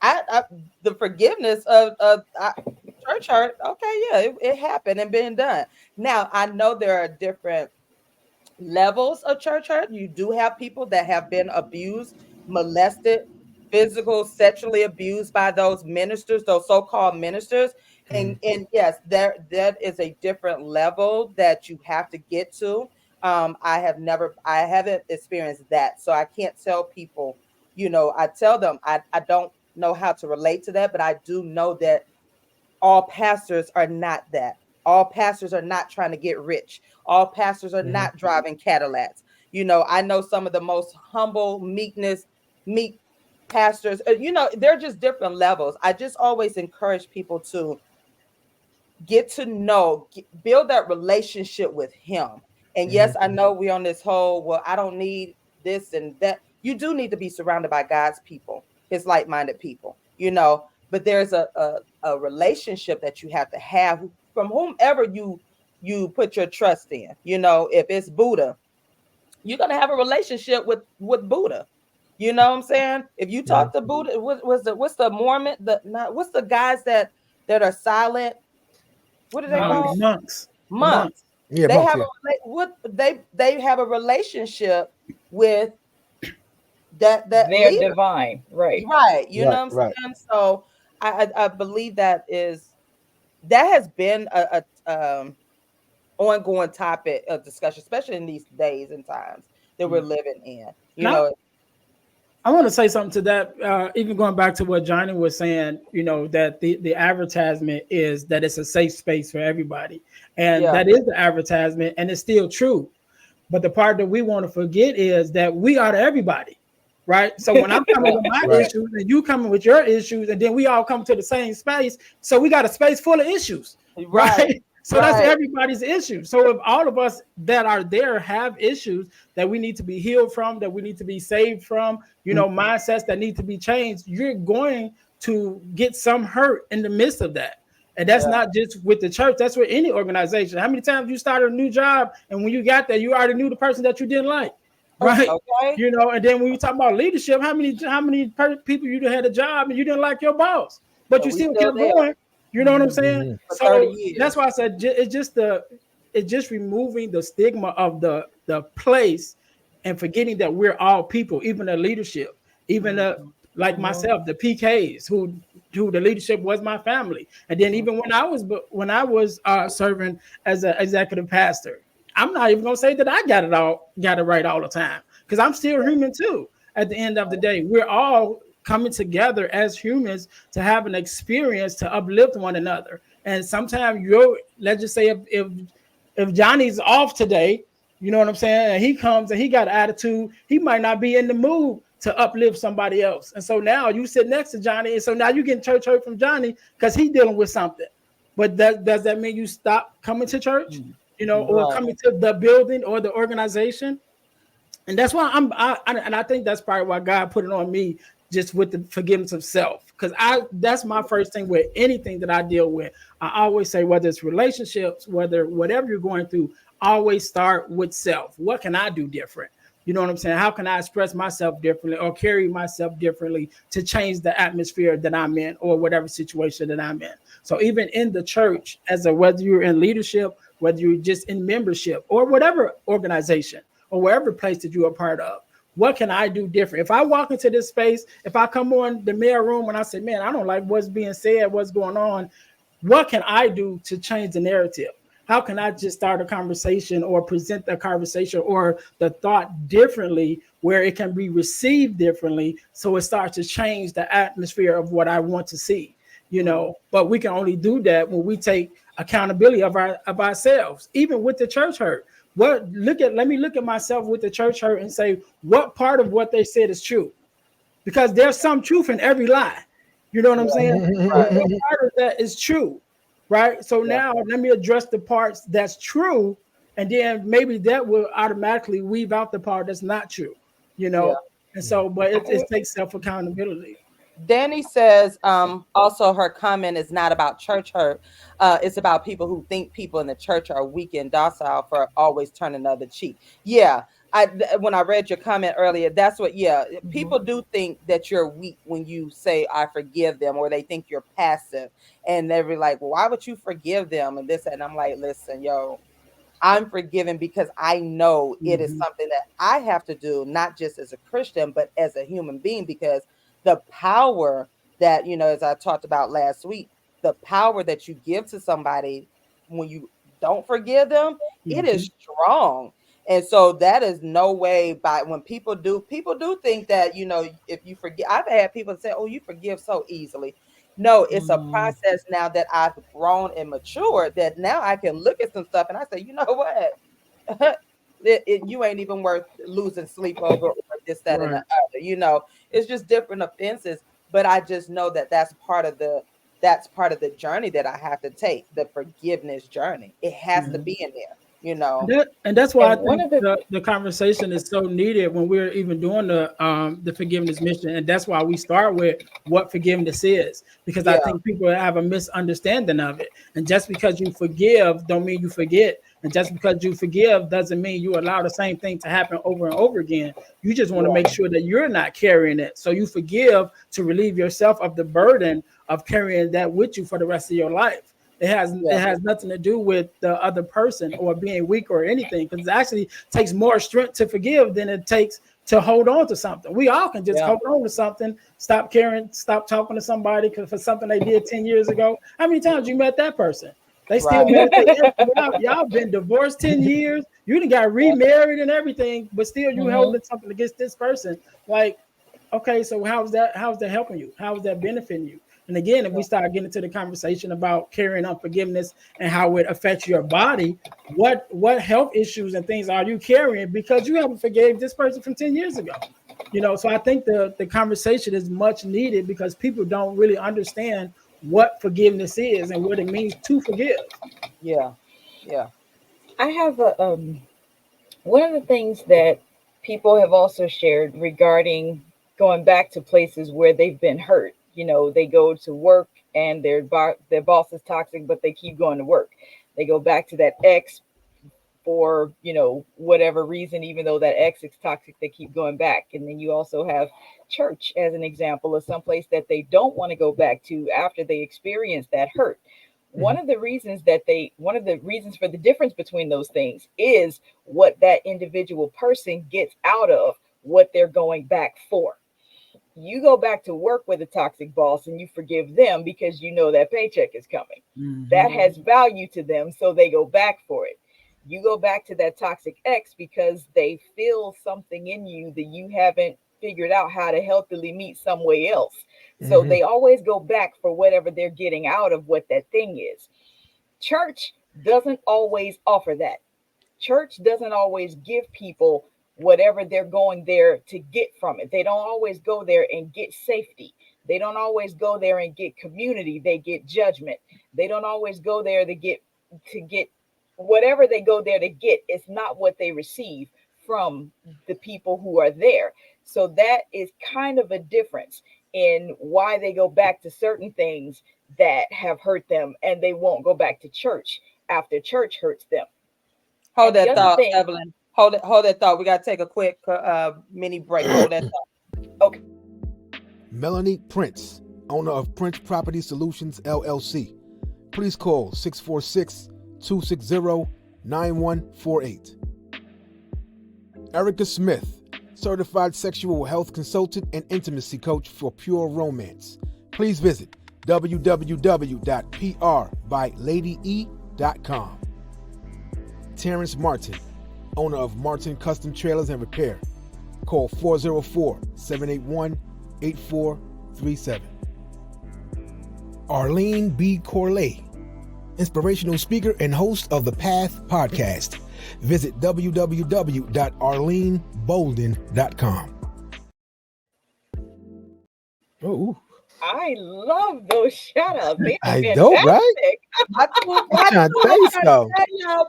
I the forgiveness of church hurt. Okay, yeah, it happened and been done. Now I know there are different levels of church hurt. You do have people that have been abused, molested, physical, sexually abused by those ministers, those so-called ministers. And yes, that is a different level that you have to get to. I haven't experienced that. So I can't tell people, I tell them I don't know how to relate to that, but I do know that all pastors are not that. All pastors are not trying to get rich. All pastors are Mm-hmm. not driving Cadillacs. I know some of the most humble, meek pastors. They're just different levels. I just always encourage people to get to know, build that relationship with Him. And Mm-hmm. yes, I know we on this whole, well, I don't need this and that. You do need to be surrounded by God's people, His like-minded people, but there's a relationship that you have to have from whomever you put your trust in. If it's Buddha, you're gonna have a relationship with Buddha. You know what I'm saying? If you Mm-hmm. talk to Buddha, what's the Mormon, what's the guys that are silent? What are they called? Monks. Monks. The monks. Months. Yeah, They monks. have Yeah. they have a relationship with that They're leader, divine, right? right? You know Right. what I'm Right. saying? So I believe that has been a ongoing topic of discussion, especially in these days and times that we're living in. Now, I want to say something to that. Even going back to what Johnny was saying, that the advertisement is that it's a safe space for everybody, and Yeah, that is the advertisement, and it's still true. But the part that we want to forget is that we are to everybody, right? So when I'm coming Right. with my Right. issues and you coming with your issues, and then we all come to the same space, so we got a space full of issues, right, right? So that's right. everybody's issue. So if all of us that are there have issues that we need to be healed from, that we need to be saved from, mindsets that need to be changed, you're going to get some hurt in the midst of that. And that's Yeah. not just with the church, that's with any organization. How many times you started a new job and when you got there, you already knew the person that you didn't like, right? Okay. And then when you talk about leadership, how many people you had a job and you didn't like your boss, but But you we still still kept there going. You know what I'm saying? Mm-hmm. for 30 So years. that's why I said it's just removing the stigma of the place and forgetting that we're all people, even the leadership, even like myself, the PKs who the leadership was my family. And then even when I was serving as an executive pastor, I'm not even gonna say that I got it right all the time, because I'm still human too. At the end of the day, we're all coming together as humans to have an experience to uplift one another. And sometimes let's just say if If Johnny's off today, you know what I'm saying, and he comes and he got an attitude, he might not be in the mood to uplift somebody else. And so now you sit next to Johnny, and so now you getting church hurt from Johnny because he's dealing with something. But does that mean you stop coming to church? You know, or Right. coming to the building or the organization? And that's why I think that's probably why God put it on me, just with the forgiveness of self, because that's my first thing with anything that I deal with. I always say, whether it's relationships, whatever you're going through, always start with self. What can I do different? You know what I'm saying? How can I express myself differently or carry myself differently to change the atmosphere that I'm in or whatever situation that I'm in? So even in the church, whether you're in leadership, whether you're just in membership or whatever organization or wherever place that you're a part of, what can I do different? If I walk into this space, if I come on the mail room and I say, man, I don't like what's being said, what's going on, what can I do to change the narrative? How can I just start a conversation or present the conversation or the thought differently where it can be received differently, so it starts to change the atmosphere of what I want to see, you know? But we can only do that when we take accountability of ourselves, even with the church hurt. Let me look at myself with the church hurt and say, what part of what they said is true? Because there's some truth in every lie. You know what I'm saying? Right. What part of that is true, right? So now let me address the parts that's true, and then maybe that will automatically weave out the part that's not true, you Yeah. know? And so, but it takes self-accountability. Danny says, also her comment is not about church hurt. It's about people who think people in the church are weak and docile for always turning the other cheek. Yeah. When I read your comment earlier, that's what, yeah, people do think that you're weak when you say, I forgive them, or they think you're passive. And they're like, well, why would you forgive them? And this, and I'm like, listen, yo, I'm forgiven because I know it is something that I have to do, not just as a Christian, but as a human being, because the power that, as I talked about last week, the power that you give to somebody when you don't forgive them, it is strong. And so that is no way by when people do think that, if you forget, I've had people say, oh, you forgive so easily. No, it's a process now that I've grown and matured, that now I can look at some stuff and I say, you know what? You ain't even worth losing sleep over, or this, that, and the Right. other. It's just different offenses, but I just know that that's part of the journey that I have to take, the forgiveness journey. It has to be in there. And that's why I And one think of the the conversation is so needed when we're even doing the forgiveness mission. And that's why we start with what forgiveness is, because I Yeah, think people have a misunderstanding of it. And just because you forgive don't mean you forget. And just because you forgive doesn't mean you allow the same thing to happen over and over again. You just want to make yeah, sure that you're not carrying it. So you forgive to relieve yourself of the burden of carrying that with you for the rest of your life. It yeah, has nothing to do with the other person or being weak or anything, because it actually takes more strength to forgive than it takes to hold on to something. We all can just yeah. hold on to something, stop caring, stop talking to somebody because for something they did 10 years ago. How many times you met that person? They still Right. mad at y'all been divorced 10 years. You done got remarried and everything, but still you Mhm. holding something against this person. Like, okay, so how's that helping you? How is that benefiting you? And again, if we start getting into the conversation about carrying unforgiveness and how it affects your body, what health issues and things are you carrying because you haven't forgave this person from 10 years ago? So I think the conversation is much needed because people don't really understand what forgiveness is and what it means to forgive. Yeah, yeah, I have one of the things that people have also shared regarding going back to places where they've been hurt. They go to work and their boss is toxic, but they keep going to work. They go back to that ex for whatever reason, even though that ex is toxic, they keep going back. And then you also have church as an example of someplace that they don't want to go back to after they experience that hurt. One of the reasons for the difference between those things is what that individual person gets out of what they're going back for. You go back to work with a toxic boss and you forgive them because you know that paycheck is coming. That has value to them, so they go back for it. You go back to that toxic ex because they feel something in you that you haven't figured out how to healthily meet some way else. So they always go back for whatever they're getting out of what that thing is. Church doesn't always offer that. Church doesn't always give people whatever they're going there to get from it. They don't always go there and get safety. They don't always go there and get community. They get judgment. They don't always go there to get whatever they go there to get. It's not what they receive from the people who are there. So that is kind of a difference in why they go back to certain things that have hurt them, and they won't go back to church after church hurts them. Hold And the that other thought, thing, Evelyn. Hold that thought. We got to take a quick mini break. Hold that thought. okay, Melanie Prince, owner of Prince Property Solutions, LLC. Please call 646-260-9148. Erica Smith, certified sexual health consultant and intimacy coach for pure romance. Please visit www.prbylady.com. Terrence Martin, owner of Martin Custom Trailers and Repair. Call 404-781-8437. Arlene B. Corley, inspirational speaker and host of the Path podcast. Visit www.arlenebolden.com. Oh, I love those shout outs. They are I know, right? fantastic. My two, I'm trying to tell you something.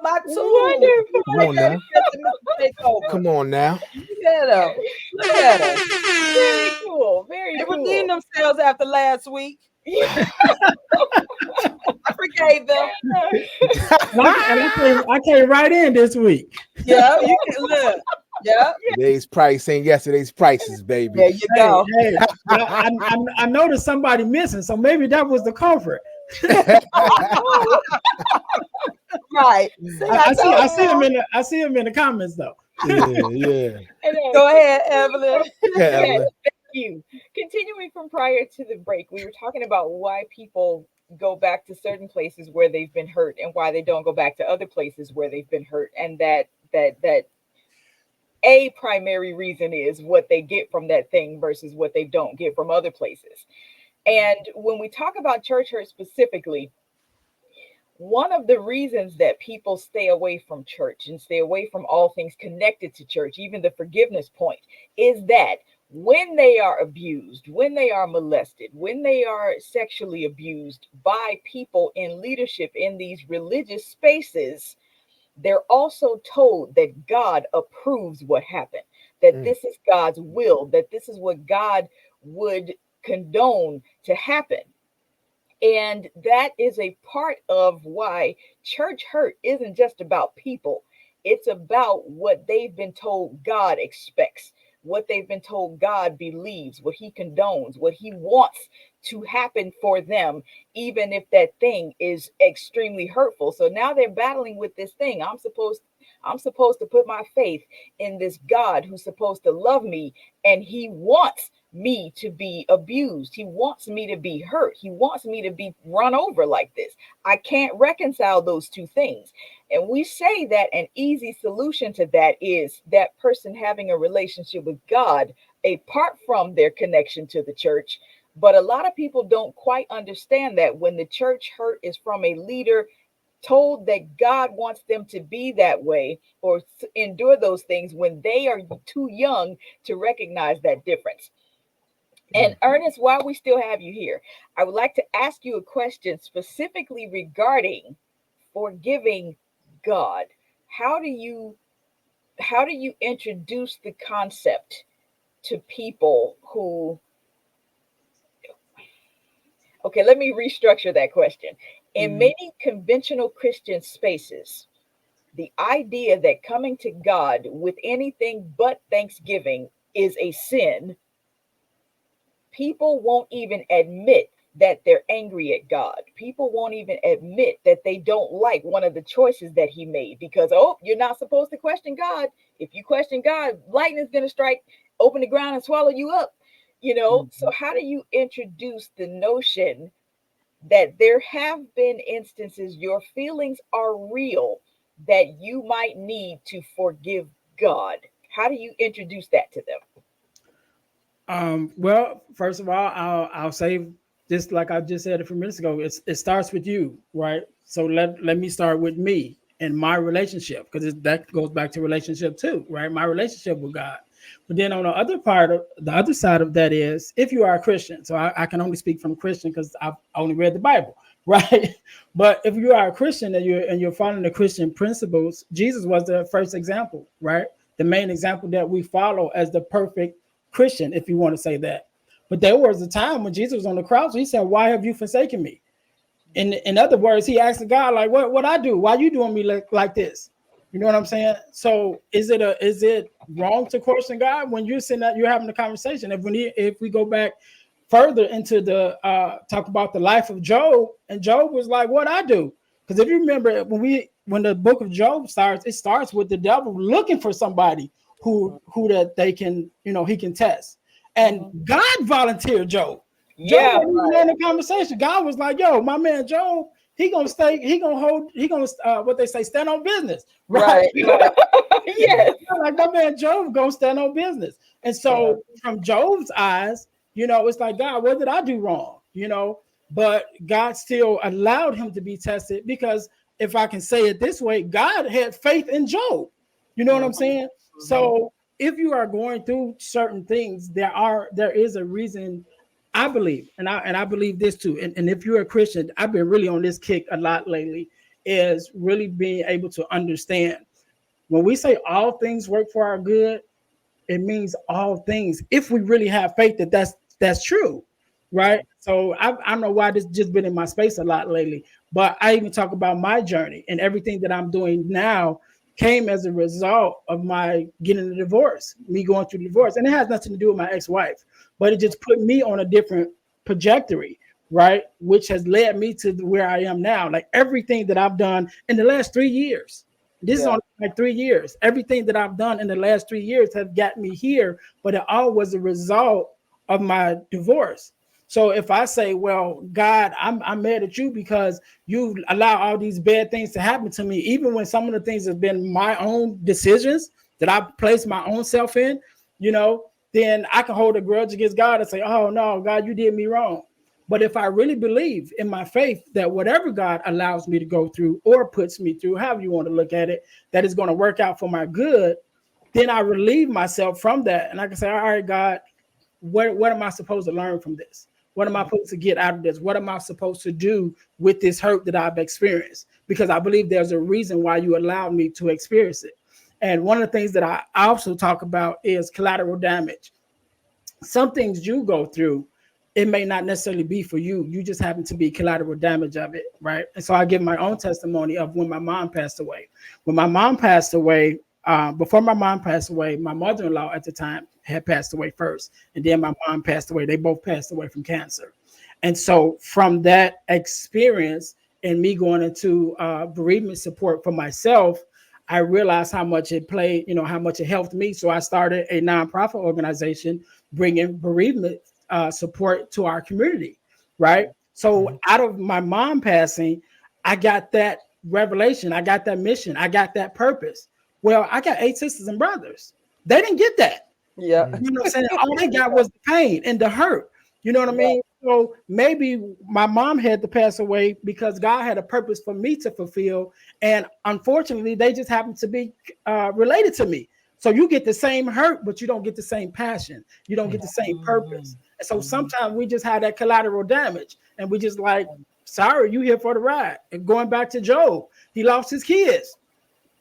my two. Wonderful. Come on now. Come on now. Look at them. Look at them. Very cool. Very They cool. redeemed themselves after last week. Yeah. I forgave them. I came right in this week. Yeah, you can look. Yeah, Today's price ain't yesterday's prices, baby. there you go. Hey, I noticed somebody missing, so maybe that was the culprit. Right. See, I see him in the comments though. Yeah. Go ahead, Evelyn. Yeah, Evelyn. Thank you. Continuing from prior to the break, we were talking about why people go back to certain places where they've been hurt and why they don't go back to other places where they've been hurt, and that a primary reason is what they get from that thing versus what they don't get from other places. And when we talk about church hurt specifically, one of the reasons that people stay away from church and stay away from all things connected to church, even the forgiveness point, is that when they are abused, when they are molested, when they are sexually abused by people in leadership in these religious spaces, they're also told that God approves what happened, that this is God's will, that this is what God would condone to happen. And that is a part of why church hurt isn't just about people. It's about what they've been told God expects, what they've been told God believes, what he condones, what he wants to happen for them, even if that thing is extremely hurtful. So now they're battling with this thing. I'm supposed to put my faith in this God who's supposed to love me, and he wants me to be abused. He wants me to be hurt. He wants me to be run over like this. I can't reconcile those two things. And we say that an easy solution to that is that person having a relationship with God apart from their connection to the church. But a lot of people don't quite understand that when the church hurt is from a leader told that God wants them to be that way or endure those things when they are too young to recognize that difference. And Ernest, while we still have you here, I would like to ask you a question specifically regarding forgiving God. How do you introduce the concept to people who, okay, let me restructure that question. In many conventional Christian spaces, the idea that coming to God with anything but thanksgiving is a sin. People won't even admit that they're angry at God. People won't even admit that they don't like one of the choices that he made because, oh, you're not supposed to question God. If you question God, lightning's going to strike, open the ground and swallow you up. So how do you introduce the notion that there have been instances your feelings are real, that you might need to forgive God? How do you introduce that to them? Well, first of all, I'll say just like I just said a few minutes ago, it starts with you, right? So let me start with me and my relationship, because that goes back to relationship too, right? My relationship with God. But then on the other part of the other side of that is if you are a Christian. So I can only speak from Christian because I've only read the Bible, right? But if you are a Christian and you're following the Christian principles, Jesus was the first example, right? The main example that we follow as the perfect Christian, if you want to say that. But there was a time when Jesus was on the cross. He said, "Why have you forsaken me?" In other words, he asked God, like, what I do? Why you doing me like this? You know what I'm saying? So is it wrong to question God when you're sitting that you're having a conversation? If we go back further into the talk about the life of Job, and Job was like, what I do? Because if you remember when the book of Job starts, it starts with the devil looking for somebody who that they can, he can test. And God volunteered Job. Job Yeah. wasn't even in the conversation. God was like, "Yo, my man Job, he gonna stay. He gonna what they say, stand on business, right? Right. Yes. Like my man Job gonna stand on business." And so, from Job's eyes, it's like, God, what did I do wrong? But God still allowed him to be tested because, if I can say it this way, God had faith in Job. You know what I'm saying? So, if you are going through certain things, there is a reason. I believe, and I believe this too. And if you're a Christian, I've been really on this kick a lot lately, is really being able to understand when we say all things work for our good, it means all things. If we really have faith that that's true, right? So I don't know why this just been in my space a lot lately, but I even talk about my journey and everything that I'm doing now came as a result of my getting a divorce, me going through the divorce, and it has nothing to do with my ex-wife, but it just put me on a different trajectory, right? Which has led me to where I am now. Like everything that I've done in the last 3 years. This is only like 3 years. Everything that I've done in the last 3 years have got me here, but it all was a result of my divorce. So if I say, well, God, I'm mad at you because you allow all these bad things to happen to me, even when some of the things have been my own decisions that I placed my own self in, then I can hold a grudge against God and say, oh no, God, you did me wrong. But if I really believe in my faith that whatever God allows me to go through or puts me through, however you want to look at it, that is going to work out for my good, then I relieve myself from that. And I can say, all right, God, what am I supposed to learn from this? What am I supposed to get out of this? What am I supposed to do with this hurt that I've experienced? Because I believe there's a reason why you allowed me to experience it. And one of the things that I also talk about is collateral damage. Some things you go through, it may not necessarily be for you. You just happen to be collateral damage of it, right? And so I give my own testimony of when my mom passed away. When my mom passed away, before my mom passed away, my mother-in-law at the time had passed away first, and then my mom passed away. They both passed away from cancer. And so from that experience and me going into bereavement support for myself, I realized how much it played, how much it helped me. So I started a nonprofit organization bringing bereavement support to our community, right? So out of my mom passing, I got that revelation, I got that mission, I got that purpose. Well, I got 8 sisters and brothers. They didn't get that. Yeah. You know what I'm saying? All they got was the pain and the hurt. You know what I mean? So maybe my mom had to pass away because God had a purpose for me to fulfill. And unfortunately, they just happen to be related to me. So you get the same hurt, but you don't get the same passion. You don't get the same purpose. And so sometimes we just have that collateral damage. And we just like, sorry, you here for the ride. And going back to Job, he lost his kids.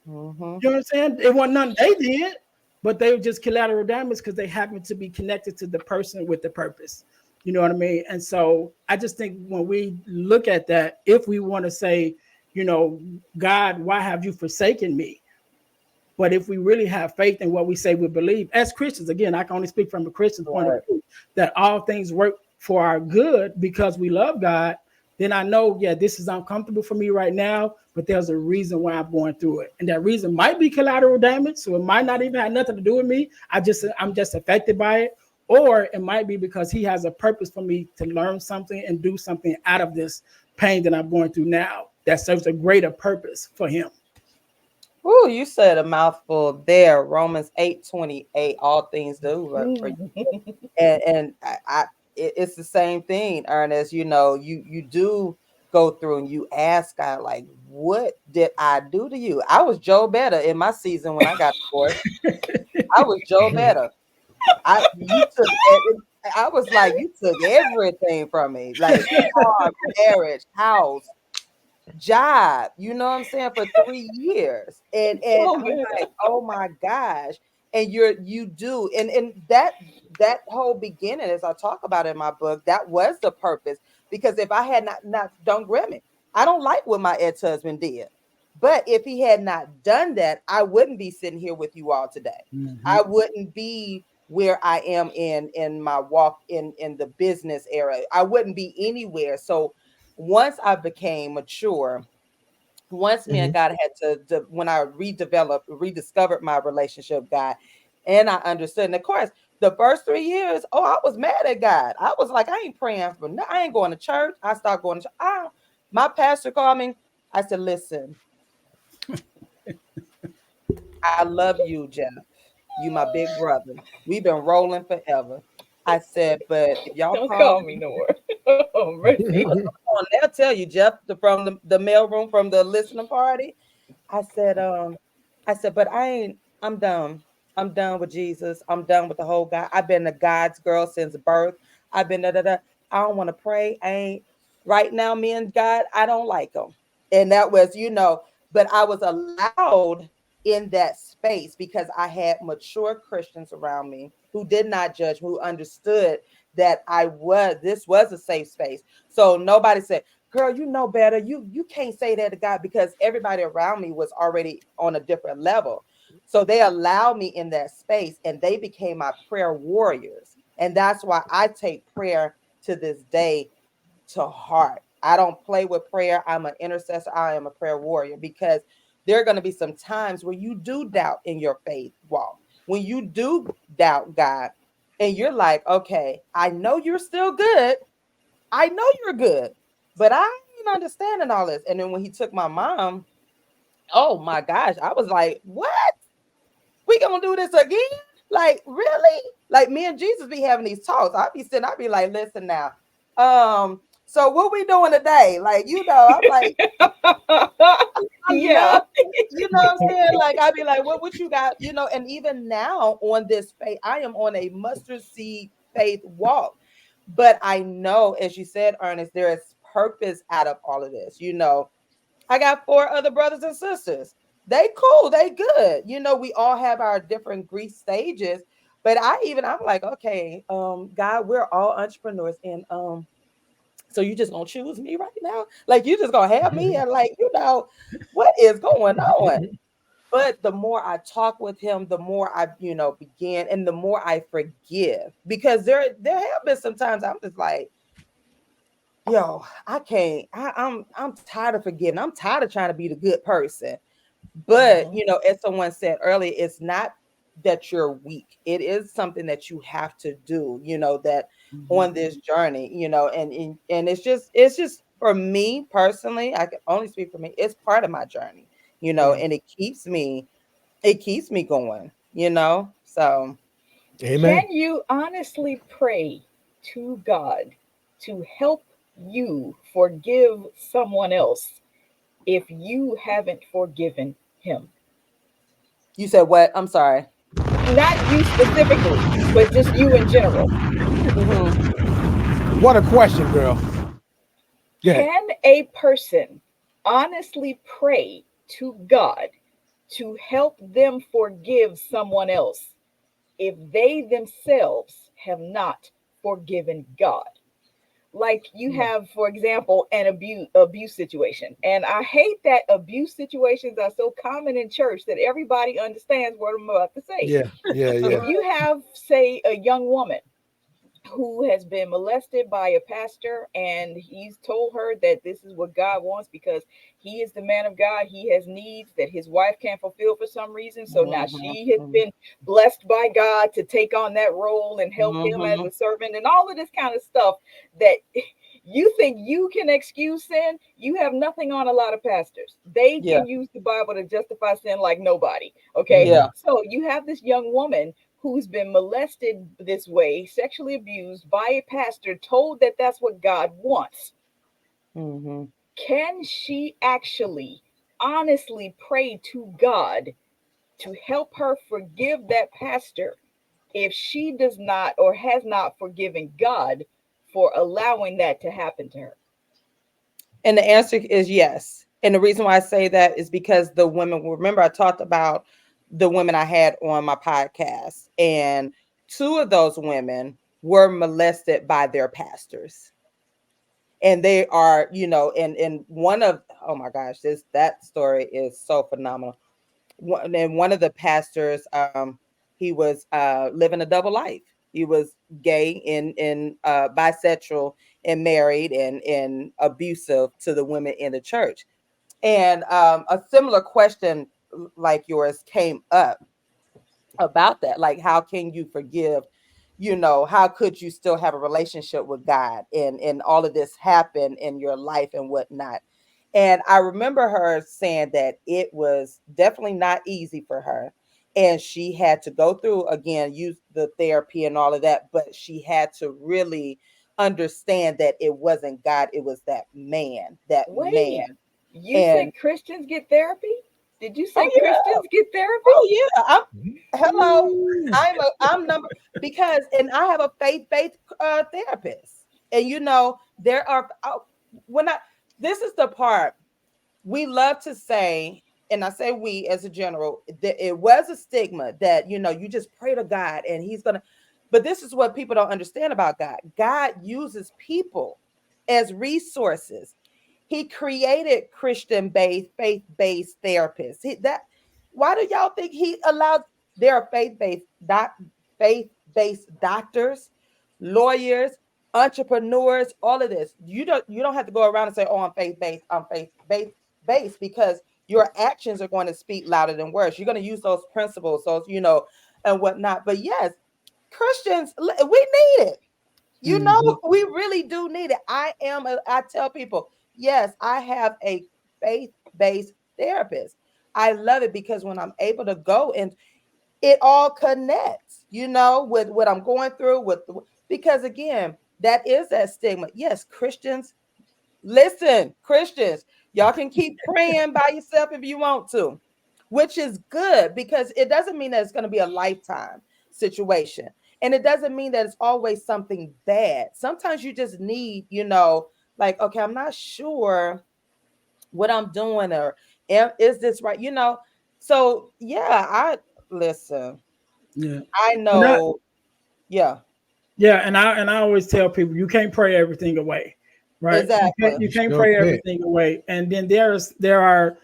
You know what I'm saying? It wasn't nothing they did, but they were just collateral damage because they happened to be connected to the person with the purpose. You know what I mean? And so I just think when we look at that, if we want to say, God, why have you forsaken me? But if we really have faith in what we say we believe as Christians, again, I can only speak from a Christian point of view, that all things work for our good because we love God, then I know, this is uncomfortable for me right now, but there's a reason why I'm going through it. And that reason might be collateral damage. So it might not even have nothing to do with me. I'm just affected by it. Or it might be because he has a purpose for me to learn something and do something out of this pain that I'm going through now that serves a greater purpose for him. Ooh, you said a mouthful there. Romans 8:28. All things do work for you. And it's the same thing, Ernest. You do go through and you ask God, like, what did I do to you? I was Joe Better in my season when I got divorced. I was Joe Better. You took I was like, you took everything from me, like car, marriage, house, job, you know what I'm saying, for 3 years. And Oh I'm man. like, oh my gosh. And you do, and that whole beginning, as I talk about in my book, that was the purpose. Because if I had not don't grab me, I don't like what my ex-husband did. But if he had not done that, I wouldn't be sitting here with you all today. Mhm. I wouldn't be where I am in my walk in the business era. I wouldn't be anywhere. So once I became mature, once me and Mhm. God had when I rediscovered my relationship with God, and I understood. And of course, the first 3 years, oh, I was mad at God. I was like, I ain't praying for no, I ain't going to church. I started going to church. My pastor called me. I said, listen, I love you, Jeff. You my big brother. We've been rolling forever. I said, but if y'all Don't call call me, me no more. Oh mercy. they'll tell you, Jeff, from the mail room, from the listening party. I said, but I'm done. I'm done with Jesus. I'm done with the whole God. I've been a God's girl since birth. I've been da da da. I don't want to pray. I ain't right now, me and God, I don't like them. And that was, but I was allowed in that space because I had mature Christians around me who did not judge, who understood that this was a safe space. So nobody said, girl, you know better. You can't say that to God, because everybody around me was already on a different level. So they allowed me in that space and they became my prayer warriors. And that's why I take prayer to this day to heart. I don't play with prayer. I'm an intercessor. I am a prayer warrior, because there are going to be some times where you do doubt in your faith walk. When you do doubt God and you're like, okay, I know you're still good. I know you're good, but I ain't understanding all this. And then when he took my mom, oh my gosh, I was like, what? We gonna do this again? Like, really? Like, me and Jesus be having these talks. I'd be like, listen now. So what we doing today? Like, I'm like, I Yeah. love it. You know what I'm saying? Like, I'd be like, what you got? And even now on this faith, I am on a mustard seed faith walk. But I know, as you said, Ernest, there is purpose out of all of this. I got 4 other brothers and sisters. They cool, they good. We all have our different grief stages. But I'm like, okay, God, we're all entrepreneurs. And so you just gonna choose me right now? Like, you just gonna have me, and like, what is going on? But the more I talk with him, the more I, begin, and the more I forgive. Because there have been some times I'm just like, yo, I can't. I'm tired of forgiving. I'm tired of trying to be the good person. But Mhm. as someone said earlier, it's not that you're weak. It is something that you have to do. That Mhm. on this journey, and it's just for me personally. I can only speak for me. It's part of my journey, Yeah. and it keeps me going. So Amen. Can you honestly pray to God to help you forgive someone else if you haven't forgiven him? you said what? I'm sorry. Not you specifically, but just you in general. Hmm. What a question, girl. Yeah. Can a person honestly pray to God to help them forgive someone else if they themselves have not forgiven God? Like you have, for example, an abuse situation, and I hate that abuse situations are so common in church that everybody understands what I'm about to say. Yeah. Yeah. If Yeah. you have, say, a young woman who has been molested by a pastor, and he's told her that this is what God wants because he is the man of God. He has needs that his wife can't fulfill for some reason. So now she has Hmm. been blessed by God to take on that role and help him as Hmm. a servant and all of this kind of stuff that you think you can excuse sin. You have nothing on a lot of pastors. They Yeah. can use the Bible to justify sin like nobody. Okay. Mhm. Yeah. So you have this young woman who's been molested this way, sexually abused by a pastor, told that that's what God wants. Hmm. can she actually honestly pray to God to help her forgive that pastor if she does not or has not forgiven God for allowing that to happen to her? And the answer is yes. And the reason why I say that is because the women, remember, I talked about the women I had on my podcast, and two of those women were molested by their pastors. And they are, and one of, oh my gosh, that story is so phenomenal. And one of the pastors, he was living a double life. He was gay and bisexual and married and abusive to the women in the church. And a similar question like yours came up about that. Like, how can you forgive? How could you still have a relationship with God and all of this happen in your life and whatnot? And I remember her saying that it was definitely not easy for her. And she had to go through again, use the therapy and all of that, but she had to really understand that it wasn't God, it was that man, that Wait, man. you And said Christians get therapy? Did you oh say yeah, Christians get therapy? oh yeah. Hello. I'm number because and I have a faith therapist. And there are when I this is the part we love to say, and I say we as a general, that it was a stigma that you just pray to God and he's gonna, but this is what people don't understand about God. God uses people as resources. He created Christian-based, faith-based therapists. Why do y'all think he allowed there are faith-based doctors, lawyers, entrepreneurs, all of this? You don't have to go around and say, "Oh, I'm faith-based," because your actions are going to speak louder than words. You're going to use those principles, and whatnot. But yes, Christians, we need it. Mhm. We really do need it. I tell people, yes, I have a faith-based therapist. I love it because when I'm able to go and it all connects, with what I'm going through because again, that is that stigma. Yes, Christians, listen, Christians, y'all can keep praying by yourself if you want to, which is good because it doesn't mean that it's going to be a lifetime situation. And it doesn't mean that it's always something bad. Sometimes you just need, like, okay, I'm not sure what I'm doing or is this right? So yeah, I listen, Yeah. I And I, know, yeah, yeah, and I always tell people you can't pray everything away, right? You exactly. can't you can't pray everything away. And then there are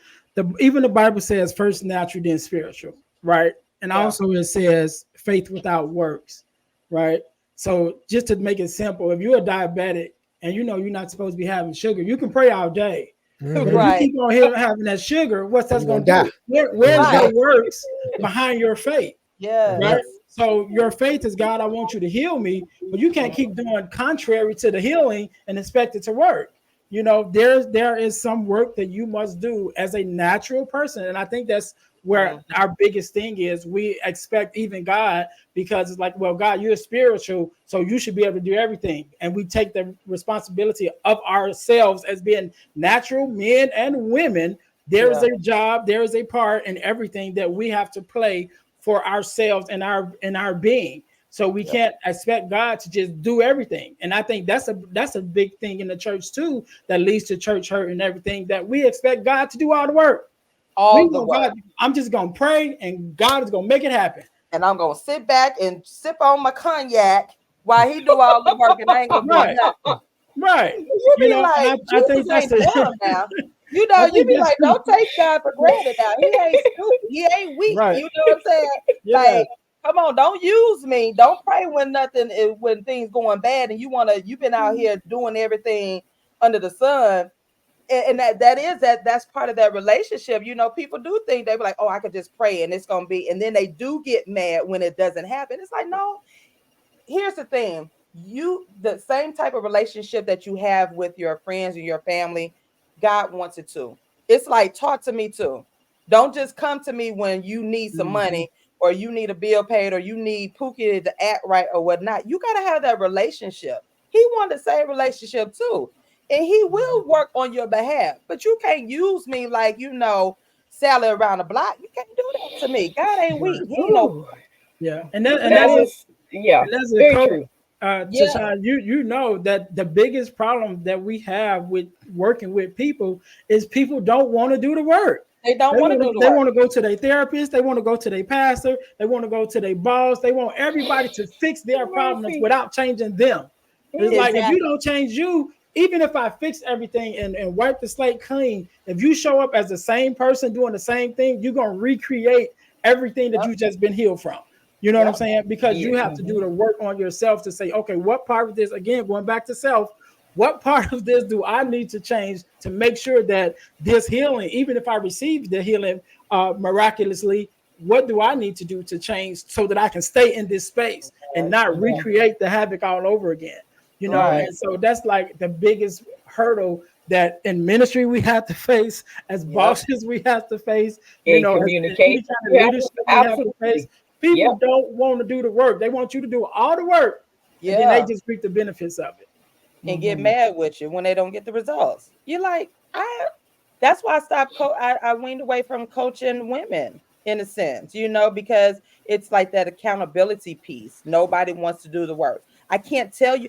even the Bible says first natural, then spiritual, right? And Yeah. also it says faith without works, right? So just to make it simple, if you're a diabetic and you know you're not supposed to be having sugar, you can pray all day. But if you Right. keep on having that sugar, what's that's You're gonna going to die. do? Where's Right. your works behind your faith? Right? Yes. So your faith is God, I want you to heal me, but you can't keep doing contrary to the healing and expect it to work. There is some work that you must do as a natural person. And I think that's where Mhm. our biggest thing is. We expect even God because it's like, well, God, you're spiritual, so you should be able to do everything. And we take the responsibility of ourselves as being natural men and women. There is Yeah. a job, there is a part in everything that we have to play for ourselves and our being. So we Yeah. can't expect God to just do everything. And I think that's a big thing in the church too that leads to church hurt and everything, that we expect God to do all the work. We All the want God, work. I'm just gonna pray and God is gonna make it happen. And I'm gonna sit back and sip on my cognac while he do all the work, and I ain't gonna do Right, nothing. right. You You be know, and like, I think Jesus that's ain't dumb the now. I You think be that's like, don't take God for granted now. He ain't stupid. He ain't weak. right. You know what I'm saying? Yeah. Like, come on, don't use me. Don't pray when nothing is when things going bad and you've been out here doing everything under the sun. And that's part of that relationship. People do think they be like, oh, I could just pray and it's gonna be, and then they do get mad when it doesn't happen. It's like, no, here's the thing. The same type of relationship that you have with your friends and your family, God wants it too. It's like, talk to me too. Don't just come to me when you need some Mhm. money or you need a bill paid or you need Pookie to act right or whatnot. You got to have that relationship. He wanted the same relationship too. and he will work on your behalf. But you can't use me like, Sally around the block. You can't do that to me. God ain't weak. He ain't no. Ooh, Yeah, that is, yeah, and as a very coach, true. Yeah, Tashawn, you know that the biggest problem that we have with working with people is people don't want to do the work. they don't want to do the They work. want to go to their therapist. They want to go to their pastor. They want to go to their boss. They want everybody to fix their problems Mercy. without changing them. It's like if you Exactly. don't change you, even if I fix everything and wipe the slate clean, if you show up as the same person doing the same thing, you're gonna recreate everything that Yep. you just been healed from. You know what I'm Yep. saying? Because you Yes. have to do the work on yourself to say, okay, what part of this, again, going back to self, what part of this do I need to change to make sure that this healing, even if I receive the healing miraculously, what do I need to do to change so that I can stay in this space and not recreate the havoc all over again? You know, Right. and so that's like the biggest hurdle that in ministry we have to face, as Yep. bosses we have to face, In as any communication, kind of yeah, leadership we have to face. absolutely. People Yep. don't want to do the work. They want you to do all the work, and then they Yeah. just reap the benefits of it. And get Mhm. mad with you when they don't get the results. You're like, that's why I stopped. I weaned away from coaching women in a sense, because it's like that accountability piece. Nobody wants to do the work. I can't tell you.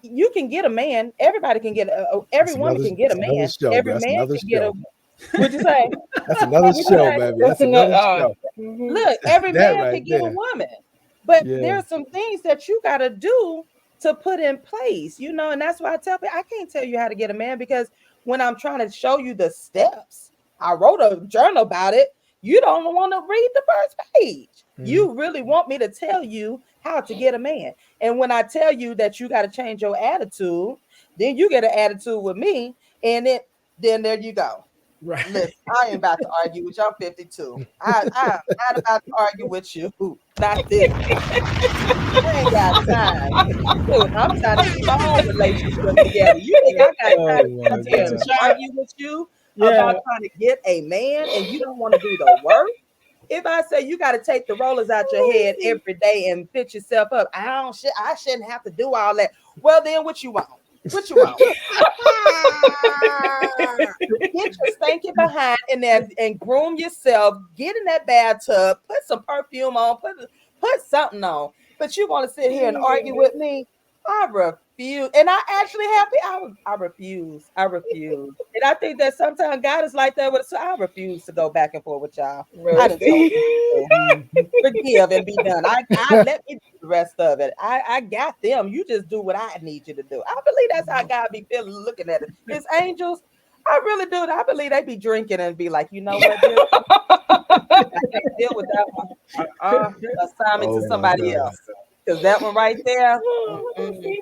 You can get a man. Everybody can get every woman can get a That's another man. show, Every bro. That's man another can get a. show. What'd you say? That's another What'd you show, say? baby. That's That's another. another show. Mhm. Look, every That man right can get a there. woman, but Yeah. there's some things that you got to do to put in place, and that's why I tell people I can't tell you how to get a man because when I'm trying to show you the steps, I wrote a journal about it. You don't want to read the first page. Mhm. You really want me to tell you how to get a man. And when I tell you that you got to change your attitude, then you get an attitude with me, and then there you go. Right. Listen, I ain't about to argue with you. I'm 52. I'm not about to argue with you. Not this. I ain't got time. Dude, I'm trying to keep my own relationship together. You think I got time Oh to my sit here and God. argue with you Yeah. about trying to get a man and you don't want to do the work? If I say you got to take the rollers out your head every day and fit yourself up, I shouldn't have to do all that. Well, then what you want? What you want? Get your stinking behind in there and groom yourself. Get in that bathtub. Put some perfume on. Put something on. But you want to sit here and argue with me? I refuse. And I actually happy. I refuse. I refuse. And I think that sometimes God is like that with us. So I refuse to go back and forth with y'all. I done told Mercy. you before. Mhm. Forgive and be done. I let me do the rest of it. I got them. You just do what I need you to do. I believe that's how God be feeling looking at it. His angels, I really do. I believe they be drinking and be like, you know what, dude? I can't deal with that one. Assign it Oh to my somebody God. else. Because that one right there, Oh, mm-mm,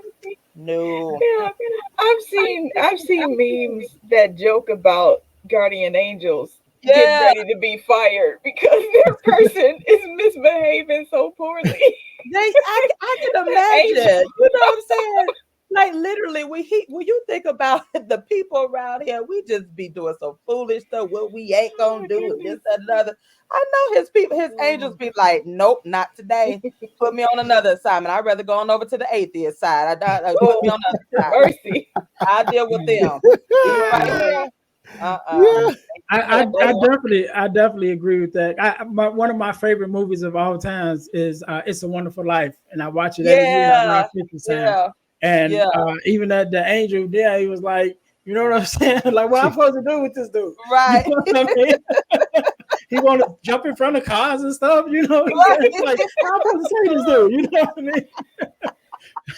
no. yeah, I've seen memes that joke about guardian angels getting Yeah, ready to be fired because their person is misbehaving so poorly. I can Angel. imagine. You know what I'm saying? Like literally, when you think about the people around here, we just be doing some foolish stuff. What we ain't Oh gonna my do, and this, goodness. that, and other. I know his people, his angels be like, nope, not today. Put me on another assignment. I'd rather go on over to the atheist side. Put me Oh, on the other side. mercy. I deal with them. These right here. Yeah. I definitely agree with that. One of my favorite movies of all times is It's a Wonderful Life, and I watch it every year around Yeah, Christmas time. yeah, And yeah. even at the angel there, he was like, you know what I'm saying? Like, what I'm supposed to do with this dude? You Right. know what I mean? He want to jump in front of cars and stuff. You know what I'm saying? It's like, how I'm supposed to say this dude? You know what I mean?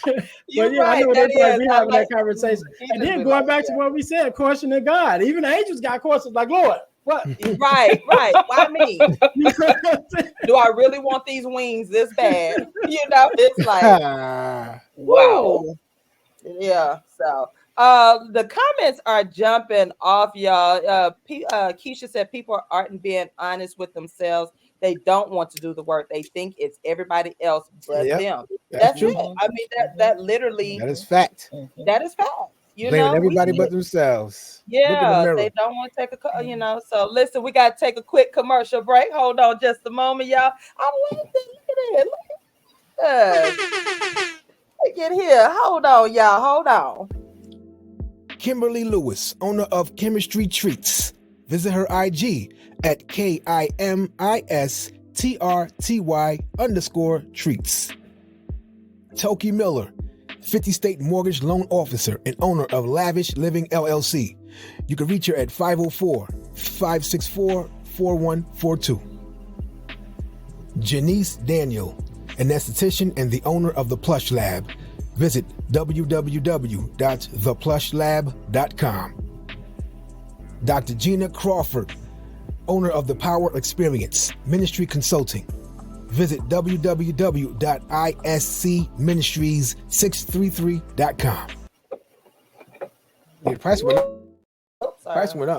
But You're yeah, I know right. what That it's like. is. We I having like. that conversation, He and just then be like, going back to what we said, questioning God. Even the angels got questions like, Lord, what? yeah. Right, right. Why me? You know what I'm saying? Do I really want these wings this bad? It's like, Wow. whoo. Yeah. So the comments are jumping off, y'all. Keisha said people aren't being honest with themselves. They don't want to do the work. They think it's everybody else but Yep. them. That's That's true. it. Mhm, I mean, mhm, that literally, That is mhm, fact. mhm. that is fact. Blaming We everybody see but it. themselves. Look in the Yeah, mirror. they don't want to take So listen, we got to take a quick commercial break. Hold on just a moment, y'all. I love this. Look at it. Look at this. Look at here. Hold on, y'all. Hold on. Kimberly Lewis, owner of Chemistry Treats. Visit her IG at KIMISTRTY_treats. Toki Miller, 50 State Mortgage Loan Officer and owner of Lavish Living LLC. You can reach her at 504-564-4142. Janice Daniel, an esthetician and the owner of The Plush Lab. Visit www.theplushlab.com. Dr. Gina Crawford, owner of The Power Experience Ministry Consulting. Visit www.iscministries633.com. Yeah, price went up. Price went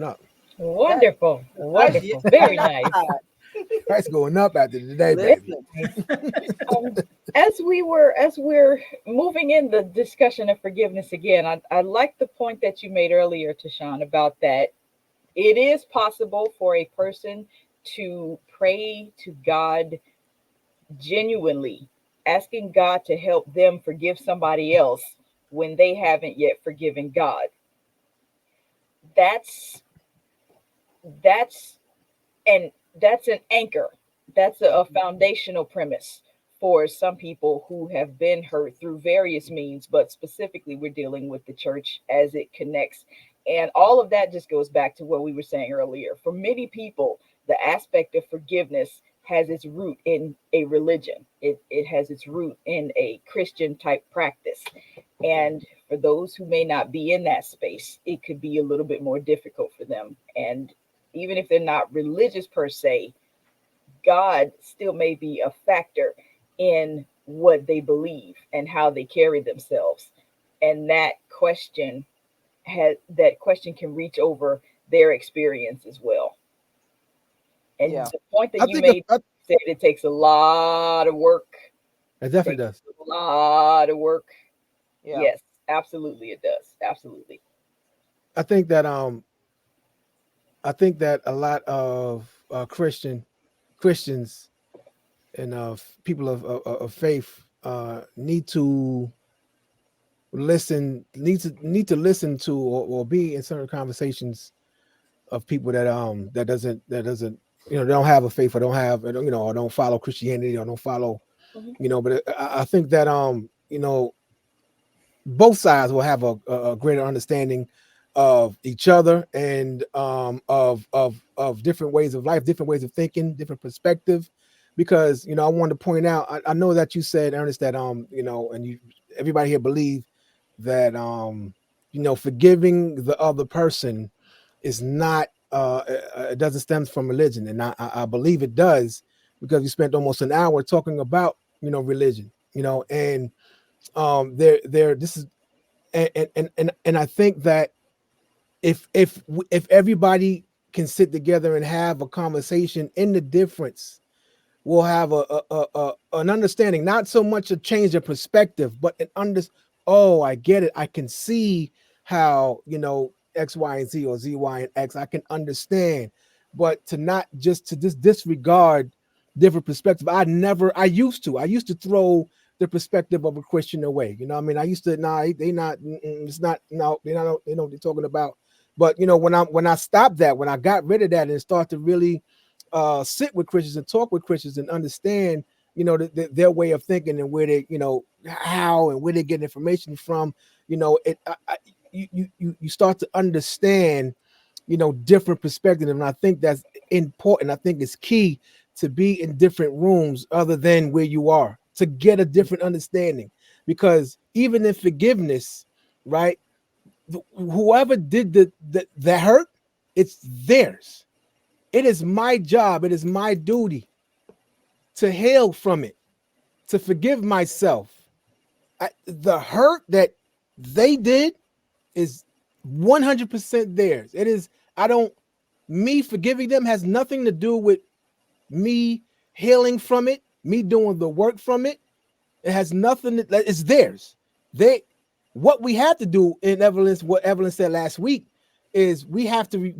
up. Wonderful. Wonderful. Very nice. Price going up after today, baby. As we're moving in the discussion of forgiveness again, I like the point that you made earlier, Tashawn, about that it is possible for a person to pray to God genuinely, asking God to help them forgive somebody else when they haven't yet forgiven God. That's an anchor. That's a foundational premise for some people who have been hurt through various means, but specifically we're dealing with the church as it connects. And all of that just goes back to what we were saying earlier. For many people, the aspect of forgiveness has its root in a religion. It has its root in a Christian type practice. And for those who may not be in that space, it could be a little bit more difficult for them. And even if they're not religious per se, God still may be a factor in what they believe and how they carry themselves. And that question can reach over their experience as well. And the point that you made said it takes a lot of work. It definitely does. A lot of work. Yeah. Yes, absolutely it does. Absolutely. I think that a lot of Christians and people of faith need to listen to or be in certain conversations of people that doesn't they don't have a faith or don't follow Christianity or don't follow but I think that both sides will have a greater understanding of each other and of different ways of life, different ways of thinking, different perspective. Because I wanted to point out, I know that you said, Ernest, that and everybody here believe that forgiving the other person is not it doesn't stem from religion, and I believe it does, because we spent almost an hour talking about religion, and this is and I think that if everybody can sit together and have a conversation in the difference, we'll have an understanding, not so much a change of perspective, but I get it. I can see how, X, Y, and Z, or Z, Y, and X, I can understand, but to disregard different perspective. I used to throw the perspective of a Christian away. I used to, they know what they're talking about. But, when I stopped that, when I got rid of that and started to really sit with Christians and talk with Christians and understand, their way of thinking and where they, how and where they get information from, you start to understand, different perspectives. And I think that's important. I think it's key to be in different rooms other than where you are, to get a different understanding. Because even in forgiveness, right, whoever did the hurt, it's theirs. It is my job, it is my duty to heal from it, to forgive myself. The hurt that they did is 100% theirs. It is, me forgiving them has nothing to do with me healing from it, me doing the work from it. It has nothing, it's theirs. What we have to do in Evelyn, what Evelyn said last week, is we have to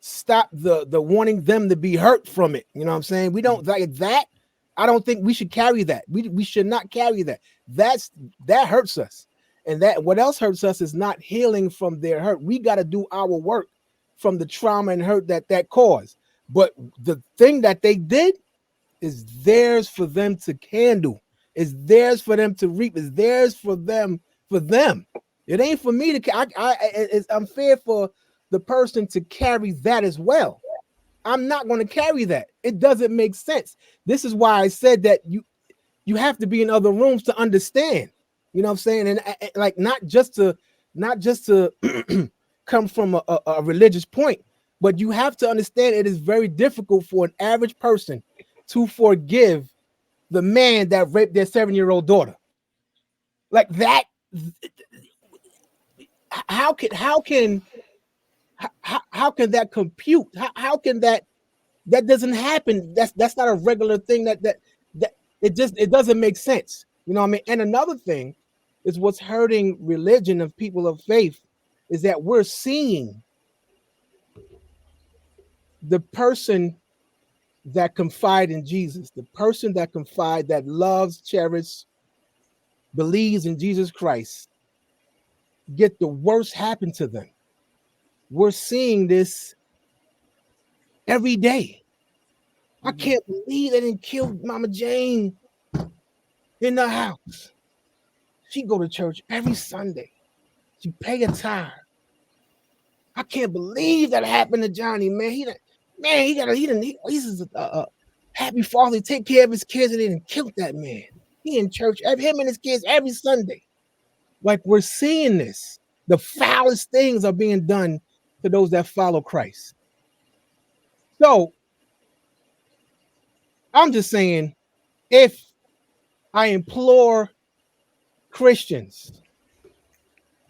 stop the wanting them to be hurt from it. You know what I'm saying? We don't like that. I don't think we should carry that. We should not carry that. That hurts us. And that what else hurts us is not healing from their hurt. We got to do our work from the trauma and hurt that caused. But the thing that they did is theirs for them to handle. It's theirs for them to reap. It's theirs for them. It ain't for me to. It's unfair for the person to carry that as well. I'm not going to carry that. It doesn't make sense. This is why I said that you have to be in other rooms to understand. You know what I'm saying? And like not just to come from a religious point, but you have to understand it is very difficult for an average person to forgive the man that raped their 7-year-old daughter. Like that. How can that compute? How can that doesn't happen? That's not a regular thing. That it doesn't make sense. You know what I mean? And another thing is what's hurting religion of people of faith is that we're seeing the person that confide in Jesus, the person that confide, that loves, cherishes, believes in Jesus Christ, get the worst happen to them. We're seeing this every day. I can't believe they didn't kill Mama Jane in the house. She go to church every Sunday. She pay a tithe. I can't believe that happened to Johnny, man. He's a happy father. Take care of his kids, and they didn't kill that man. He in church, him and his kids every Sunday. Like we're seeing this. The foulest things are being done to those that follow Christ. So I'm just saying, if I implore Christians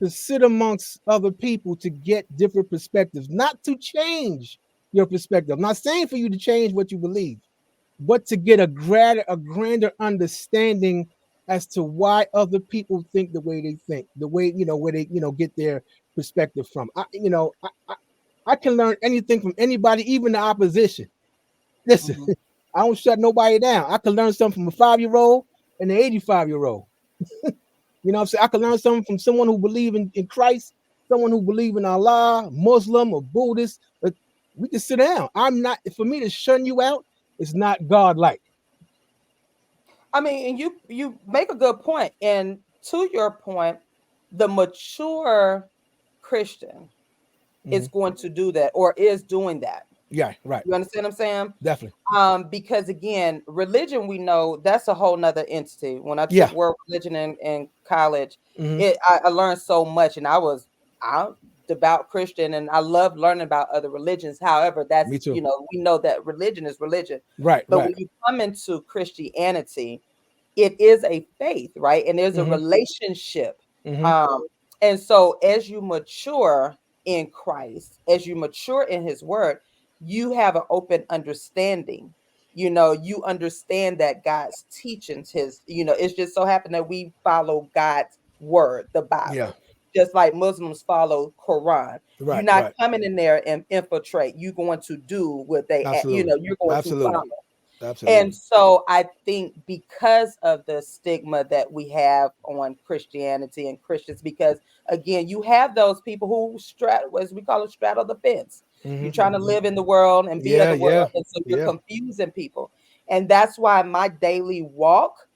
to sit amongst other people to get different perspectives, not to change your perspective. I'm not saying for you to change what you believe, but to get a grander understanding as to why other people think the way they think, the way, where they, get their perspective from. I can learn anything from anybody, even the opposition. Listen, I don't shut nobody down. I can learn something from a 5-year-old and an 85-year-old. You know what I'm saying? I can learn something from someone who believes in Christ, someone who believes in Allah, Muslim or Buddhist. But we can sit down. For me to shun you out is not God-like. I mean, and you make a good point. And to your point, the mature Christian is going to do that or is doing that. Yeah, right. You understand what I'm saying? Definitely. Because again, religion, we know that's a whole nother entity. When I took world religion in college, I learned so much, and I'm devout Christian, and I love learning about other religions. However, that's me too. We know that religion is religion, right? But when you come into Christianity, it is a faith, right? And there's a relationship. And so as you mature in Christ, as you mature in His Word, you have an open understanding. You understand that God's teachings, it's just so happened that we follow God's word, the Bible, just like Muslims follow Quran. You're not coming in there and infiltrate. You're going to do what they, you're going to follow. Absolutely. And so I think because of the stigma that we have on Christianity and Christians, because again, you have those people who as we call it, straddle the fence. You're trying to live in the world and be of the world. And so you're confusing people. And that's why my daily walk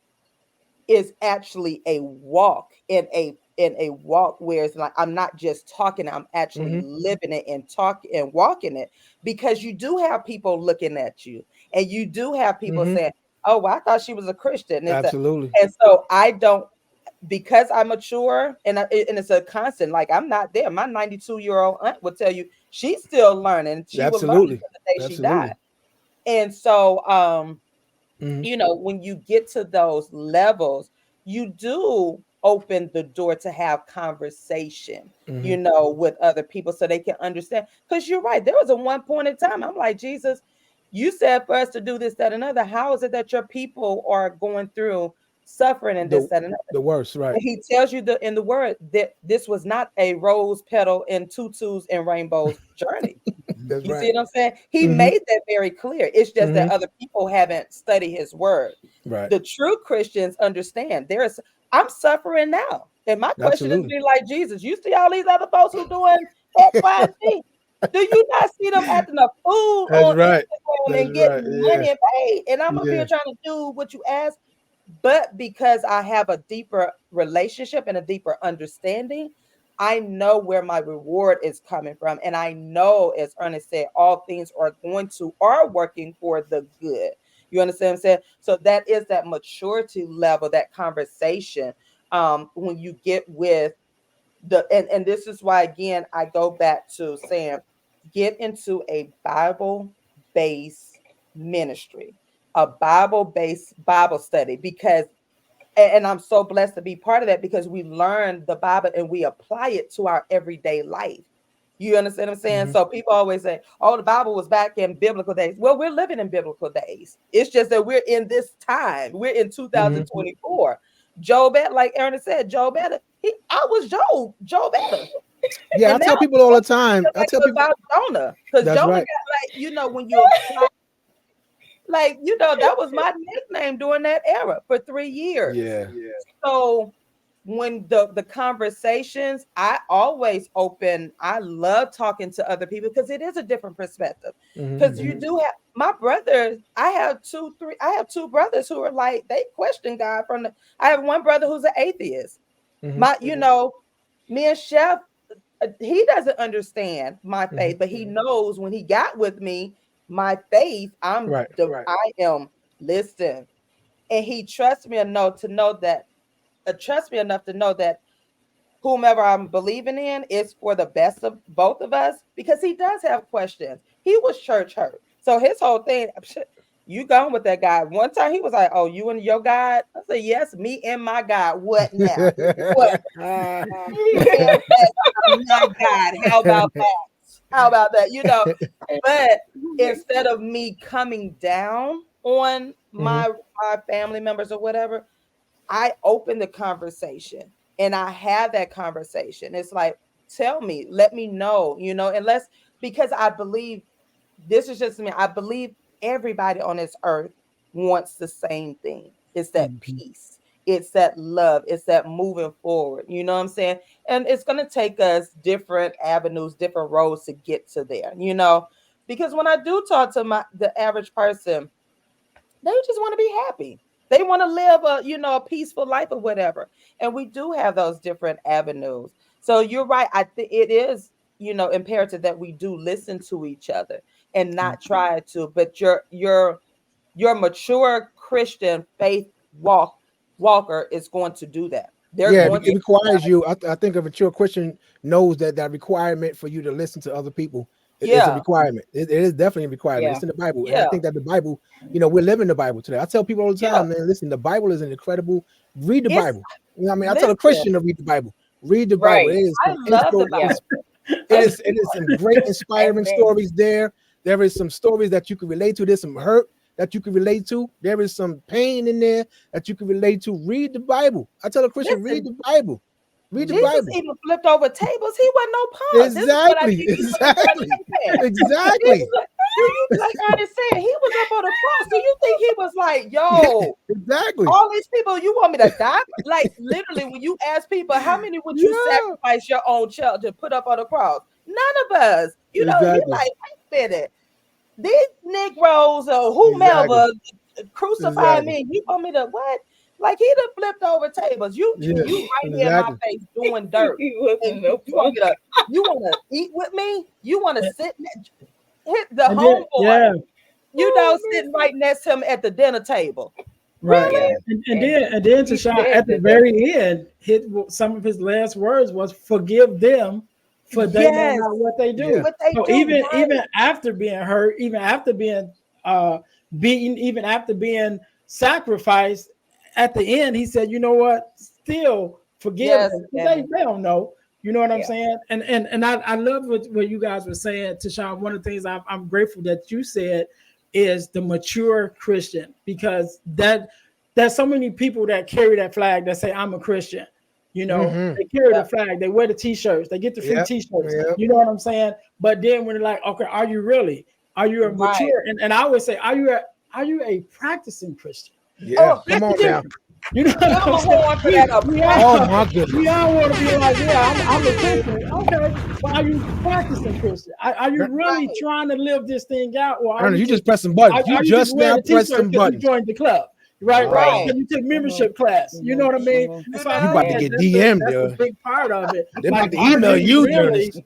is actually a walk in a walk where it's like I'm not just talking, I'm actually living it and talking and walking it, because you do have people looking at you and you do have people saying, oh, well, I thought she was a Christian. Absolutely. And so I don't, because I'm mature and it's a constant, like I'm not there. My 92-year-old aunt would tell you she's still learning. She will learn until the day she died. And so, when you get to those levels, you do open the door to have conversation, with other people so they can understand. Because you're right. There was a one point in time, I'm like, Jesus, you said for us to do this, that, and another. How is it that your people are going through suffering and this, that, and another? The worst, right? And He tells you in the word that this was not a rose petal and tutus and rainbows journey. That's you right. see what I'm saying? He made that very clear. It's just that other people haven't studied His word. Right. The true Christians understand I'm suffering now. And my question is be like, Jesus, you see all these other folks who doing X, Y, and Z. Do you not see them acting a fool on Instagram and getting money and paid? And I'm up here trying to do what you ask. But because I have a deeper relationship and a deeper understanding, I know where my reward is coming from. And I know, as Ernest said, all things are working for the good. You understand what I'm saying? So that is that maturity level, that conversation. When you get with and this is why, again, I go back to saying, get into a Bible-based ministry, a Bible-based Bible study, because and I'm so blessed to be part of that, because we learn the Bible and we apply it to our everyday life. You understand what I'm saying? So people always say, oh, the Bible was back in biblical days. Well, we're living in biblical days. It's just that we're in this time. We're in 2024. Joe better, like Ernest said, Joe better. I was Joe better. Yeah, I tell people all the time. I tell people about Jonah, because Jonah got, like, when you apply, like, that was my nickname during that era for 3 years. Yeah. So when the conversations, I always open. I love talking to other people because it is a different perspective. Because you do have my brothers. I have two brothers who are like, they question God I have one brother who's an atheist. Me and Chef, he doesn't understand my faith, but he knows when he got with me, my faith, I am, listen, and he trusts me enough to know that whomever I'm believing in is for the best of both of us, because he does have questions. He was church hurt. So his whole thing, you gone with that guy. One time he was like, oh, you and your God? I said, yes, me and my God. What now? What? My God. How about that? But instead of me coming down on my family members or whatever, I open the conversation and I have that conversation. It's like, tell me, let me know, because I believe, this is just me, I believe everybody on this earth wants the same thing. It's that peace. It's that love. It's that moving forward. You know what I'm saying? And it's going to take us different avenues, different roads to get to there, because when I do talk to the average person, they just want to be happy. They want to live a peaceful life or whatever. And we do have those different avenues. So you're right. I think it is, imperative that we do listen to each other and not try to, but your mature Christian faith walker is going to do that. It requires you. I think a mature Christian knows that requirement for you to listen to other people is a requirement. It is definitely a requirement. It's in the Bible. And I think that the Bible, we're living the Bible today. I tell people all the time, man, listen, the Bible is an incredible, read the Bible. You know what I mean? I tell a Christian to read the Bible. Read the Bible. It is I love the Bible. It is some great inspiring stories there. There is some stories that you can relate to. There's some hurt that you can relate to. There is some pain in there that you can relate to. Read the Bible. I tell a Christian, read the Bible. Read the Bible. Jesus even flipped over tables. He wasn't no punk. Exactly. Like Ernest said, he was up on the cross. Do you think he was like, yo, exactly, all these people, you want me to die? Like, literally, when you ask people, how many would you sacrifice your own child to put up on the cross? None of us. He's like, wait a minute. These Negroes or whomever crucified me. You want me to what? Like, he done flipped over tables. You right here in my face doing dirt. You want to eat with me? You want to sit? Hit the homeboy, sitting right next to him at the dinner table. Right. Really? And then to Sean, at the very end, some of his last words was, forgive them, for they know not what they do. So even after being hurt, even after being beaten, even after being sacrificed, at the end, he said, you know what? Still forgive them. They don't know. You know what I'm saying? And I love what you guys were saying, Tashawn. One of the things I'm grateful that you said is the mature Christian, because there's so many people that carry that flag that say, I'm a Christian. They carry the flag, they wear the t-shirts, they get the free t-shirts. You know what I'm saying? But then when they're like, okay, are you really? Are you a mature? And I always say, are you a practicing Christian? Yeah, come on now. You know what I'm I'm saying? going for that Oh my goodness. We all want to be like, yeah, I'm a Christian. Okay, but are you practicing Christian? Are you really Right. trying to live this thing out, or are Ernest, you you just just pressing buttons. are You you just just wearing now a pressed t-shirt some because you buttons. joined the club, right? Right. Because you took membership class. You know what I mean? And so I You think about to And get that's DM'd, a yo. big part of it. They Like, about to are email you, really? Ernest.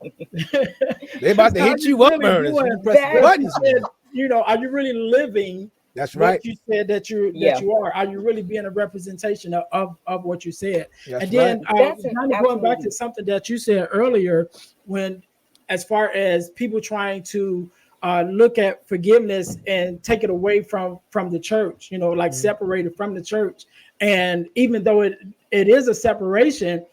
They about to Are hit you you up, really Ernest. You doing done pressed that what you buttons, said? man. You know, are you really living That's what right. you said that yeah, you are? Are you really being a representation of what you said? That's And right. then that's an kind of going back to absolutely something that you said earlier, when as far as people trying to look at forgiveness and take it away from the church, you know, like separated from the church. And even though it is a separation,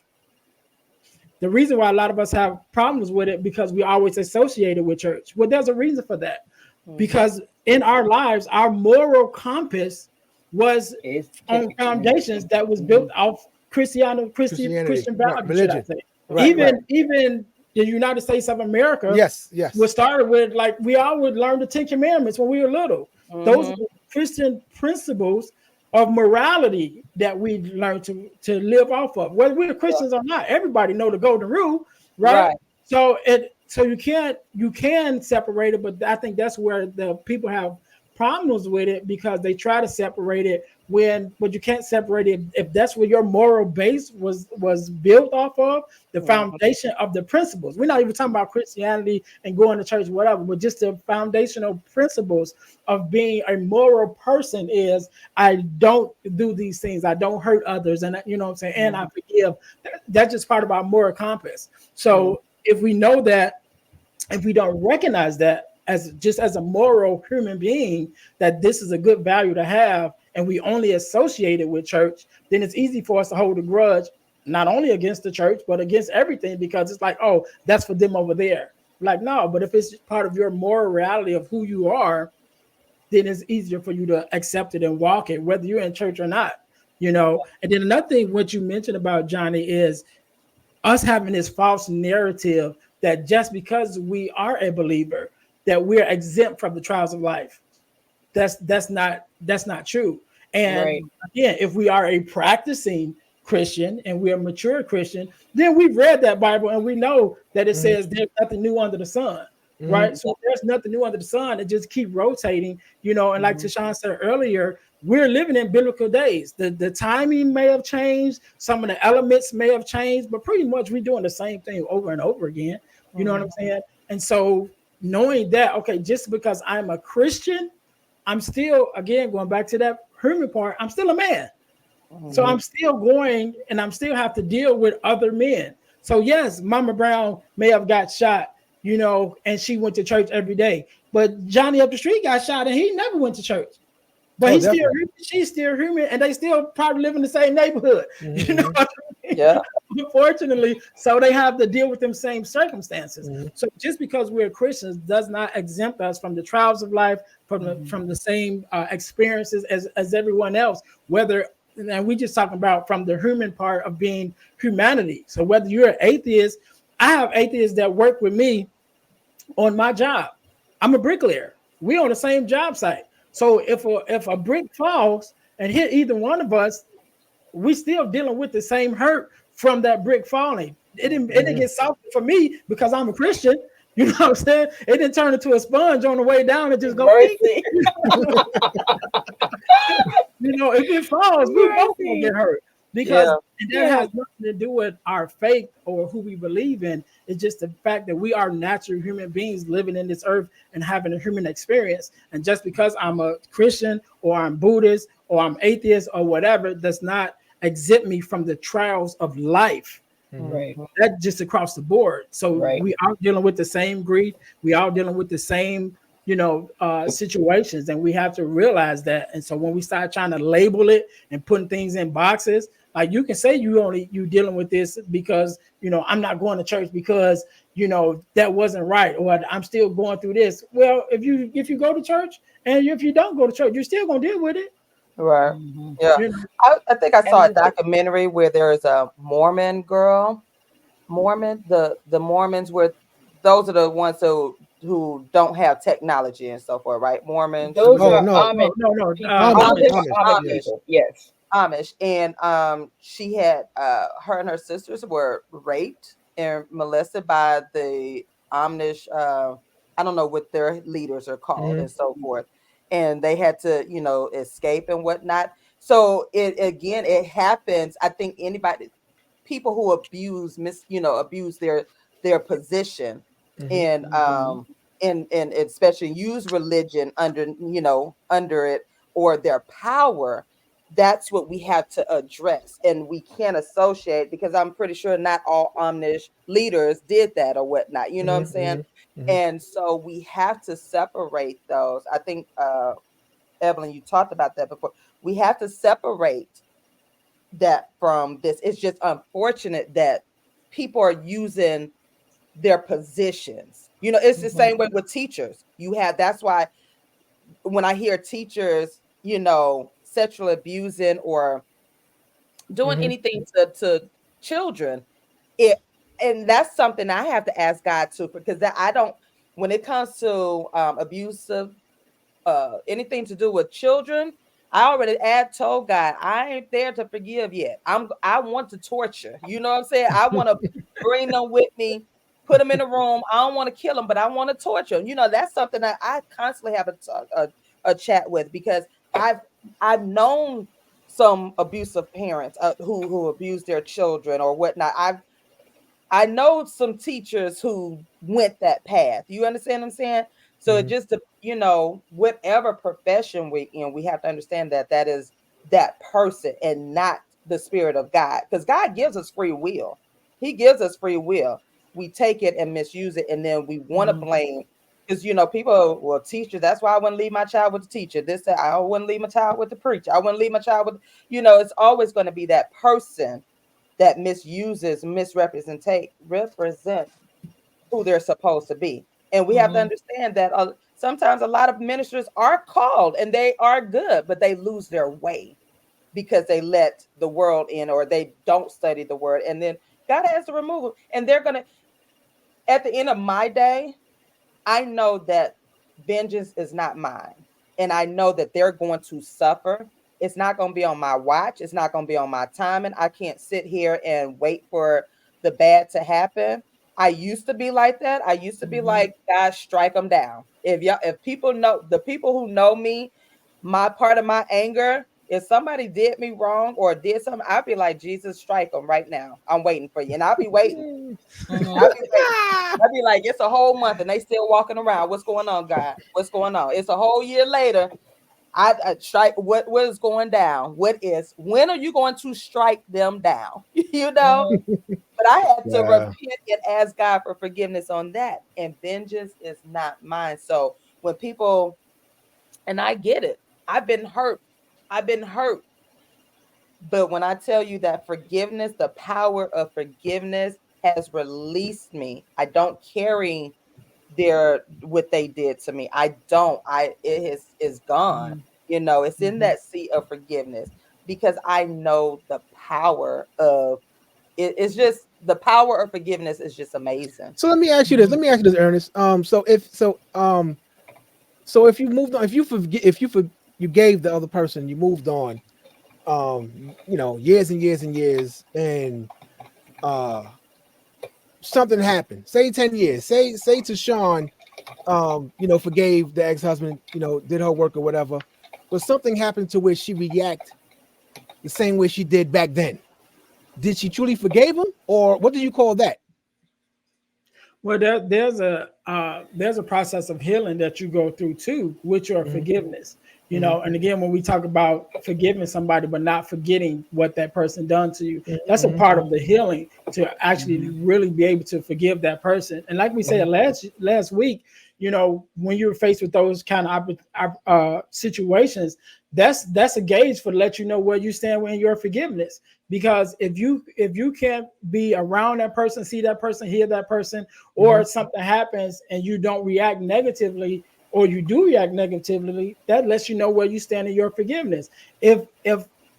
the reason why a lot of us have problems with it because we always associate it with church. Well, there's a reason for that. Because in our lives, our moral compass was is on typically foundations that was built off Christianity. Christian Right. values, should I Religion. say. Right. Right. Even the United States of America Yes. was Yes. started with, like, we all would learn the 10 Commandments when we were little. Those Mhm. were Christian principles of morality that we learned to live off of. Whether we're Christians or not, everybody know the golden rule, right? Right. So you can separate it, but I think that's where the people have problems with it because they try to separate it but you can't separate it if that's where your moral base was built off of, the foundation of the principles. We're not even talking about Christianity and going to church, whatever, but just the foundational principles of being a moral person is I don't do these things, I don't hurt others, and you know what I'm saying, and I forgive. That's just part of our moral compass. So if we know that, if we don't recognize that as just as a moral human being, that this is a good value to have, and we only associate it with church, then it's easy for us to hold a grudge, not only against the church, but against everything, because it's like, oh, that's for them over there. Like, no, but if it's part of your moral reality of who you are, then it's easier for you to accept it and walk it, whether you're in church or not, you know. And then another thing, what you mentioned about Johnny, is us having this false narrative that just because we are a believer, that we're exempt from the trials of life. That's not true. And right. again, if we are a practicing Christian and we're a mature Christian, then we've read that Bible and we know that it says there's nothing new under the sun. Right. So there's nothing new under the sun. It just keep rotating, you know, and like Tashawn said earlier, we're living in biblical days. The timing may have changed, some of the elements may have changed, but pretty much we're doing the same thing over and over again. You know what I'm saying? And so knowing that, okay, just because I'm a Christian, I'm still, again, going back to that human part, I'm still a man. So I'm still going and I'm still have to deal with other men. So yes, Mama Brown may have got shot, you know, and she went to church every day. But Johnny up the street got shot and he never went to church. But he's still human, she's still human, and they still probably live in the same neighborhood. You know what I mean? Yeah. Unfortunately, so they have to deal with them same circumstances. So just because we're Christians does not exempt us from the trials of life, from the same experiences as everyone else. Whether, and we just talking about from the human part of being humanity. So whether you're an atheist, I have atheists that work with me on my job. I'm a bricklayer. We on the same job site. So if a brick falls and hit either one of us, we still dealing with the same hurt from that brick falling. It didn't get softer for me because I'm a Christian. You know what I'm saying? It didn't turn into a sponge on the way down and just go. Mercy. You know, if it falls, we both gonna get hurt. Because that has nothing to do with our faith or who we believe in. It's just the fact that we are natural human beings living in this earth and having a human experience. And just because I'm a Christian or I'm Buddhist or I'm atheist or whatever, does not exempt me from the trials of life. Right. That's just across the board. So we are dealing with the same grief. We are dealing with the same, you know, situations, and we have to realize that. And so when we start trying to label it and putting things in boxes, like you can say you dealing with this because, you know, I'm not going to church because, you know, that wasn't right, or I'm still going through this. Well, if you go to church and if you don't go to church, you're still gonna deal with it. Right. Yeah. You know? I think I saw a documentary where there is a Mormon girl. The Mormons were, those are the ones who don't have technology and so forth, right? Mormons. Those are No. Amish. Amish Amish people. Yes. Amish, and she had her and her sisters were raped and molested by the Amish. I don't know what their leaders are called and so forth, and they had to, escape and whatnot. So it happens. I think anybody, people who abuse abuse their position, and and especially use religion under it, or their power. That's what we have to address, and we can't associate, because I'm pretty sure not all Amish leaders did that or whatnot, you know what I'm saying? And so we have to separate those. I think Evelyn, you talked about that before. We have to separate that from this. It's just unfortunate that people are using their positions. It's the same way with teachers. That's why when I hear teachers, sexual abusing or doing anything to children, it and that's something I have to ask God to, because that I don't, when it comes to abusive anything to do with children, I already told God I ain't there to forgive yet. I want to torture. You know what I'm saying? I want to bring them with me, put them in a room. I don't want to kill them, but I want to torture them. That's something that I constantly have a chat with, because I've known some abusive parents who abuse their children or whatnot. I know some teachers who went that path. You understand what I'm saying? So it just, whatever profession we in, we have to understand that that is that person and not the spirit of God. Because God gives us free will. He gives us free will. We take it and misuse it, and then we want to blame. Because people, well, teachers, that's why I wouldn't leave my child with the teacher. This, I wouldn't leave my child with the preacher. I wouldn't leave my child with, it's always going to be that person that represent who they're supposed to be. And we have to understand that sometimes a lot of ministers are called and they are good, but they lose their way because they let the world in, or they don't study the word. And then God has to remove them. And they're going to, at the end of my day, I know that vengeance is not mine. And I know that they're going to suffer. It's not going to be on my watch. It's not going to be on my timing. I can't sit here and wait for the bad to happen. I used to be like that. I used to be like, God, strike them down. If people know, the people who know me, my part of my anger, if somebody did me wrong or did something, I'd be like, Jesus, strike them right now. I'm waiting for you. And I'll be waiting. I'll be waiting. I'd be like, it's a whole month and they still walking around. What's going on, God? What's going on? It's a whole year later. I strike. What is going down? When are you going to strike them down? But I had to repent and ask God for forgiveness on that. And vengeance is not mine. So when people, and I get it, I've been hurt. But when I tell you that forgiveness, the power of forgiveness has released me. I don't carry what they did to me. I don't. Is gone. It's in that seat of forgiveness, because I know the power of it. It's just the power of forgiveness is just amazing. So let me ask you this. Ernest. So if you moved on, you gave the other person, you moved on, years and years and years, and something happened. Say 10 years. Say to Sean, forgave the ex-husband, did her work or whatever, but something happened to where she react the same way she did back then. Did she truly forgave him, or what do you call that? Well, there's a process of healing that you go through too, with your forgiveness. And again, when we talk about forgiving somebody but not forgetting what that person done to you, that's a part of the healing, to actually really be able to forgive that person. And like we said last week, when you're faced with those kind of situations, that's a gauge for to let you know where you stand in your forgiveness. Because if you can't be around that person, see that person, hear that person, or something happens and you don't react negatively, or you do react negatively, that lets you know where you stand in your forgiveness. If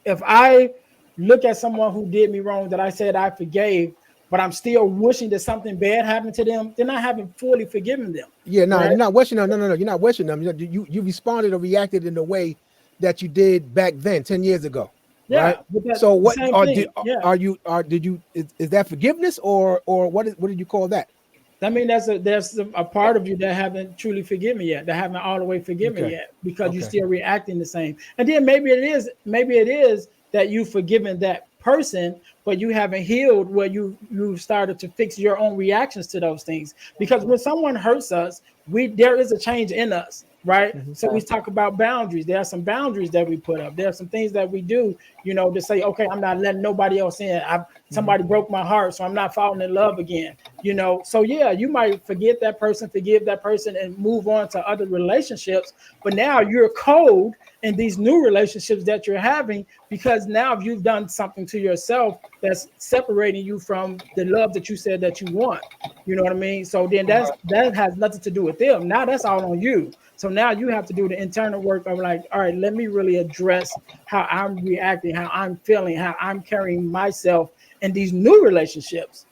I look at someone who did me wrong that I said I forgave, but I'm still wishing that something bad happened to them, then I haven't fully forgiven them. Yeah, no, right? You're not wishing them. No, you're not wishing them. You responded or reacted in the way that you did back then, 10 years ago. Yeah, right? but that So the what same thing. Yeah. are you are did you is that forgiveness or what did you call that? I mean, there's a part of you that haven't truly forgiven yet, that haven't all the way forgiven Okay. yet, because you're Okay. still reacting the same. And then maybe it is that you've forgiven that person, but you haven't healed where you started to fix your own reactions to those things. Because when someone hurts us, we there is a change in us, right? Hmm. So we talk about boundaries. There are some boundaries that we put up. There are some things that we do, to say, okay, I'm not letting nobody else in. Hmm. Somebody broke my heart, so I'm not falling in love again. So yeah, you might forget that person, forgive that person, and move on to other relationships. But now you're cold in these new relationships that you're having, because now you've done something to yourself that's separating you from the love that you said that you want. You know what I mean? So then that has nothing to do with them. Now that's all on you. So now you have to do the internal work of like, all right, let me really address how I'm reacting, how I'm feeling, how I'm carrying myself in these new relationships.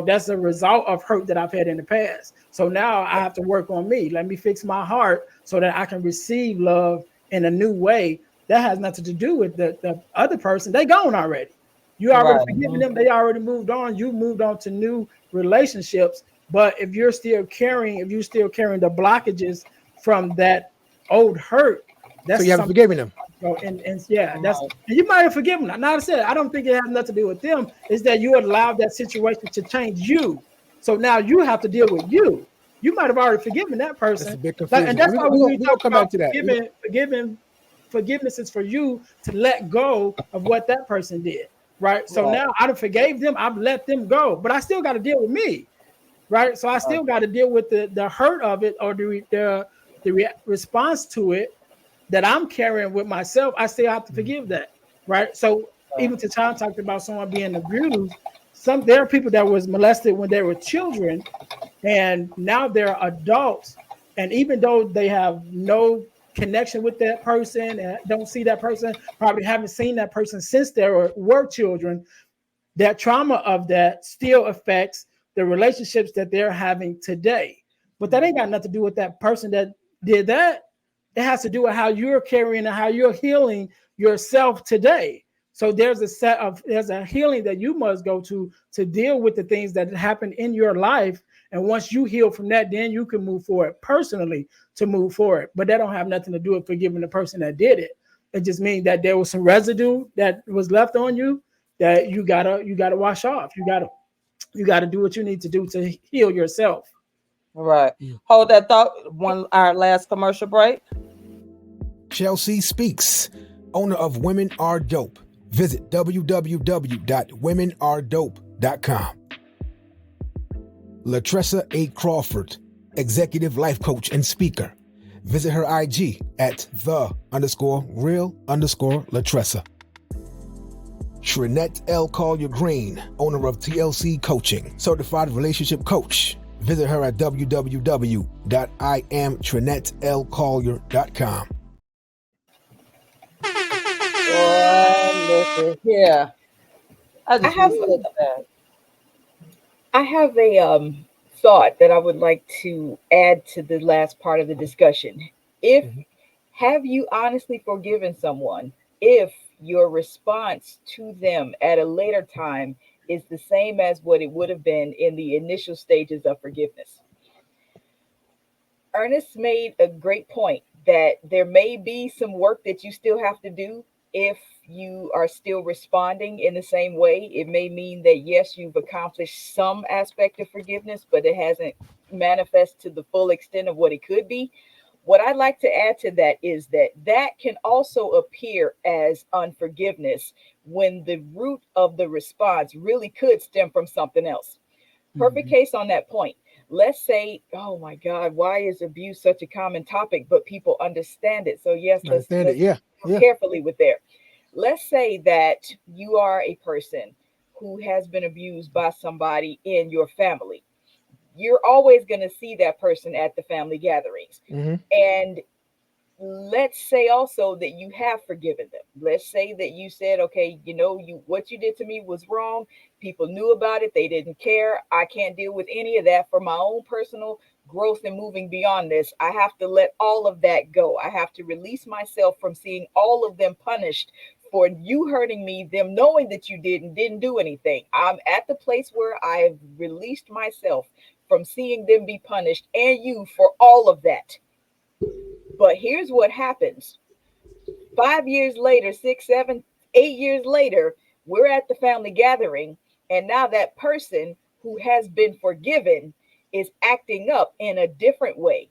That's a result of hurt that I've had in the past. So now I have to work on me. Let me fix my heart so that I can receive love in a new way. That has nothing to do with the other person. They gone already. You already Right. forgiven them. They already moved on. You moved on to new relationships. But if you're still carrying the blockages from that old hurt, So that's you haven't something. forgiven them. So and yeah, that's Right. and you might have forgiven them. Now I said I don't think it has nothing to do with them. Is that you allowed that situation to change you. So now you have to deal with you. You might have already forgiven that That's person. a bit And confusing. that's why when we We talk gonna come about back to that. forgiveness is for you to let go of what that person did. Right. So Right. now I done forgave them, I've let them go, but I still got to deal with me. Right. So I Right. still got to deal with the hurt of it, or the response to it that I'm carrying with myself. I still have to Mhm. forgive that, right? So Right. even to Tom talked about someone being abused, there are people that was molested when they were children, and now they're adults, and even though they have no connection with that person and don't see that person, probably haven't seen that person since they were children, that trauma of that still affects the relationships that they're having today. But that ain't got nothing to do with that person that did that. It has to do with how you're carrying and how you're healing yourself today. So there's a healing that you must go to deal with the things that happen in your life. And once you heal from that, then you can move forward personally to move forward. But that don't have nothing to do with forgiving the person that did it. It just means that there was some residue that was left on you that you gotta wash off. You gotta do what you need to do to heal yourself. Right. Mm. Hold that thought. Our last commercial break. Chelsea Speaks, owner of Women Are Dope. Visit www.womenaredope.com. Latressa A. Crawford, executive life coach and speaker. Visit her IG at the_real_Latressa. Trinette L. Collier Green, owner of TLC Coaching, certified relationship coach. Visit her at www.IamTrinetteLCollier.com. Boy, listen here. I I just be have sitting back. I have a thought that I would like to add to the last part of the discussion. If Mhm. Have you honestly forgiven someone if your response to them at a later time is the same as what it would have been in the initial stages of forgiveness? Ernest made a great point that there may be some work that you still have to do if you are still responding in the same way. It may mean that, yes, you've accomplished some aspect of forgiveness, but it hasn't manifest to the full extent of what it could be. What I'd like to add to that is that that can also appear as unforgiveness when the root of the response really could stem from something else. Perfect Mhm. case on that point. Let's say, oh my God, why is abuse such a common topic, but people understand it? So yes, I let's understand it. let's Yeah. go Yeah. carefully with there. Let's say that you are a person who has been abused by somebody in your family. You're always going to see that person at the family gatherings. Hmm. And let's say also that you have forgiven them. Let's say that you said, okay, you what you did to me was wrong. People knew about it, they didn't care. I can't deal with any of that for my own personal growth and moving beyond this. I have to let all of that go. I have to release myself from seeing all of them punished for you hurting me, them knowing that you didn't do anything. I'm at the place where I've released myself from seeing them be punished and you for all of that. But here's what happens. 5 years later, 6, 7, 8 years later, we're at the family gathering, and now that person who has been forgiven is acting up in a different way.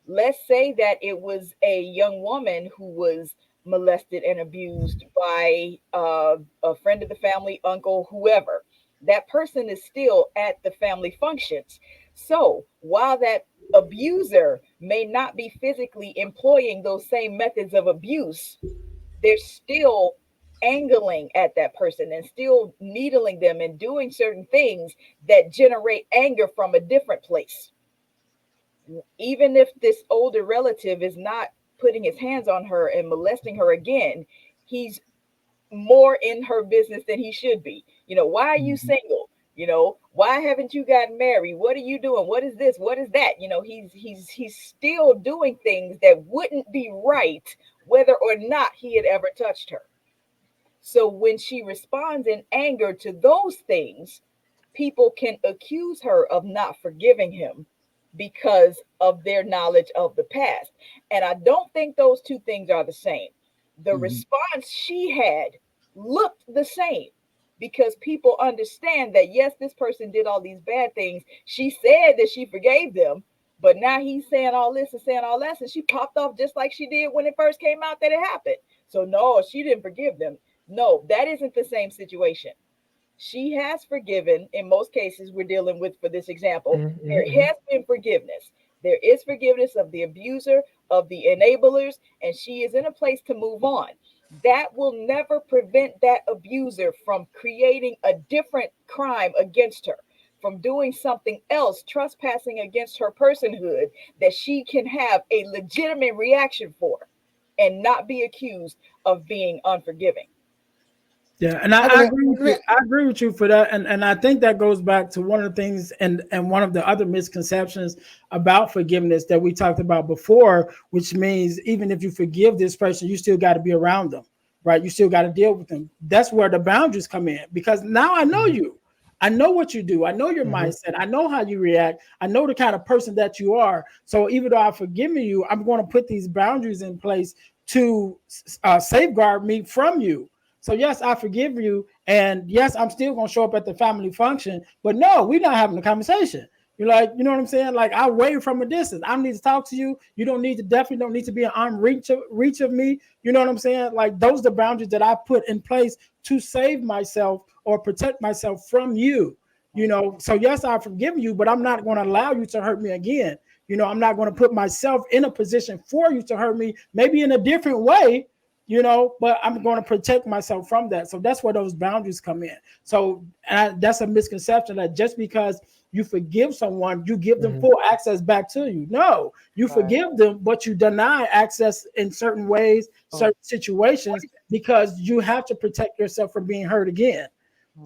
Let's say that it was a young woman who was molested and abused by a friend of the family, uncle, whoever. That person is still at the family functions. So while that abuser may not be physically employing those same methods of abuse, they're still angling at that person and still needling them and doing certain things that generate anger from a different place. Even if this older relative is not putting his hands on her and molesting her again, he's more in her business than he should be. Why are you single? Why haven't you gotten married? What are you doing? What is this? What is that? He's still doing things that wouldn't be right whether or not he had ever touched her. So when she responds in anger to those things, people can accuse her of not forgiving him because of their knowledge of the past. And I don't think those two things are the same. The response she had looked the same because people understand that, yes, this person did all these bad things. She said that she forgave them, but now he's saying all this and saying all that. And she popped off just like she did when it first came out that it happened. So, no, she didn't forgive them. No, that isn't the same situation. She has forgiven. In most cases, we're dealing with, for this example, there has been forgiveness. There is forgiveness of the abuser, of the enablers, and she is in a place to move on. That will never prevent that abuser from creating a different crime against her, from doing something else, trespassing against her personhood that she can have a legitimate reaction for and not be accused of being unforgiving. Yeah, and I agree with you. I agree with you for that, and I think that goes back to one of the things and one of the other misconceptions about forgiveness that we talked about before, which means even if you forgive this person, you still got to be around them, right? You still got to deal with them. That's where the boundaries come in because now I know you. I know what you do. I know your mindset. I know how you react. I know the kind of person that you are. So even though I've forgiven you, I'm going to put these boundaries in place to safeguard me from you. So yes, I forgive you, and yes, I'm still gonna show up at the family function. But no, we're not having a conversation. You're like, you know what I'm saying? Like I wave from a distance. I don't need to talk to you. You don't need to definitely don't need to be an arm reach of me. You know what I'm saying? Like those are the boundaries that I put in place to save myself or protect myself from you. So yes, I've forgiven you, but I'm not going to allow you to hurt me again. I'm not going to put myself in a position for you to hurt me, maybe in a different way, but I'm going to protect myself from that. So that's where those boundaries come in. So that's a misconception that just because you forgive someone, you give them full access back to you. No, you forgive them, but you deny access in certain ways, certain situations, because you have to protect yourself from being hurt again.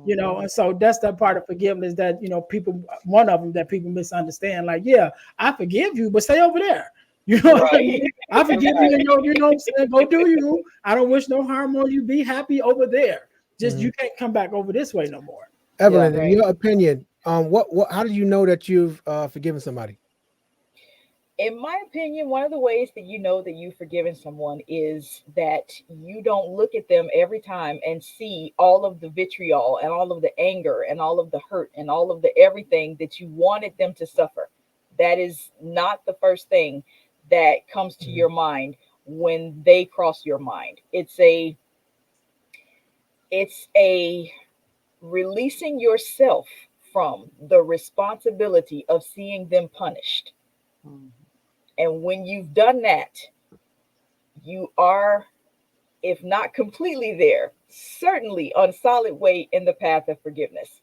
And so that's that part of forgiveness that, people, one of them that people misunderstand. Like, yeah, I forgive you, but stay over there. What I mean? I forgive you, and what I'm saying, go do you. I don't wish no harm on you. Be happy over there. Just you can't come back over this way no more. Evelyn, in your opinion, what how do you know that you've forgiven somebody? In my opinion, one of the ways that you know that you've forgiven someone is that you don't look at them every time and see all of the vitriol and all of the anger and all of the hurt and all of the everything that you wanted them to suffer. That is not the first thing that comes to your mind when they cross your mind. It's a releasing yourself from the responsibility of seeing them punished. And when you've done that, you are, if not completely there, certainly on solid way in the path of forgiveness.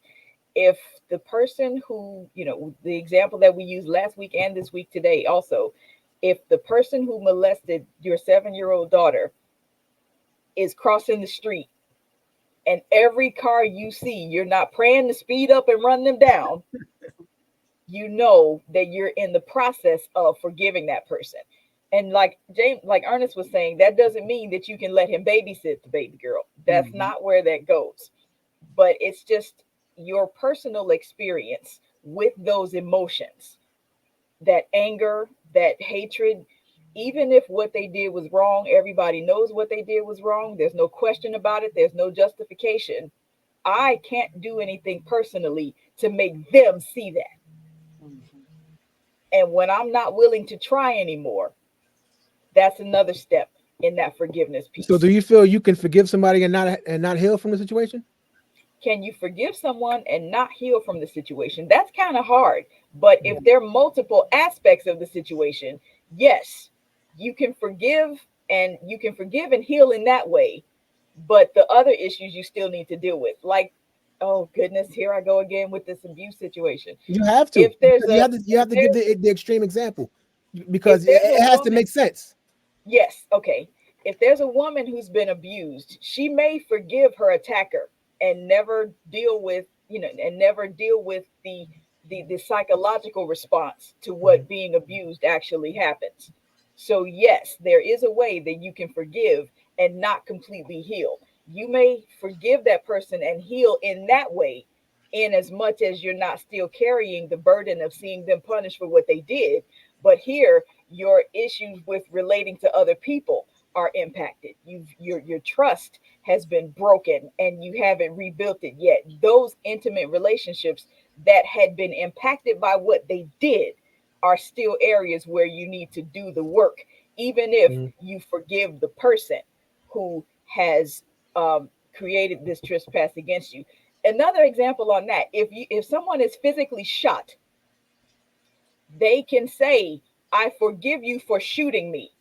If the person who, the example that we used last week and this week today also, if the person who molested your 7-year-old daughter is crossing the street and every car you see, you're not praying to speed up and run them down, you know that you're in the process of forgiving that person. And like James, like Ernest was saying, that doesn't mean that you can let him babysit the baby girl. That's not where that goes. But it's just your personal experience with those emotions, that anger, that hatred. Even if what they did was wrong, everybody knows what they did was wrong. There's no question about it. There's no justification. I can't do anything personally to make them see that. And when I'm not willing to try anymore, that's another step in that forgiveness piece. So do you feel you can forgive somebody and not heal from the situation? Can you forgive someone and not heal from the situation? That's kind of hard. But if there are multiple aspects of the situation, yes, you can forgive, and you can forgive and heal in that way. But the other issues you still need to deal with, like, oh goodness, here I go again with this abuse situation. You have to. If there's You have to give the extreme example if because there's a it has to woman, make sense. yes, okay. If there's a woman who's been abused, she may forgive her attacker and never deal with, and never deal with the psychological response to what being abused actually happens. So yes, there is a way that you can forgive and not completely heal. You may forgive that person and heal in that way, in as much as you're not still carrying the burden of seeing them punished for what they did. But here, your issues with relating to other people are impacted. Your trust has been broken and you haven't rebuilt it yet. Those intimate relationships that had been impacted by what they did are still areas where you need to do the work, even if you forgive the person who has created this trespass against you. Another example on that: if someone is physically shot, they can say, I forgive you for shooting me.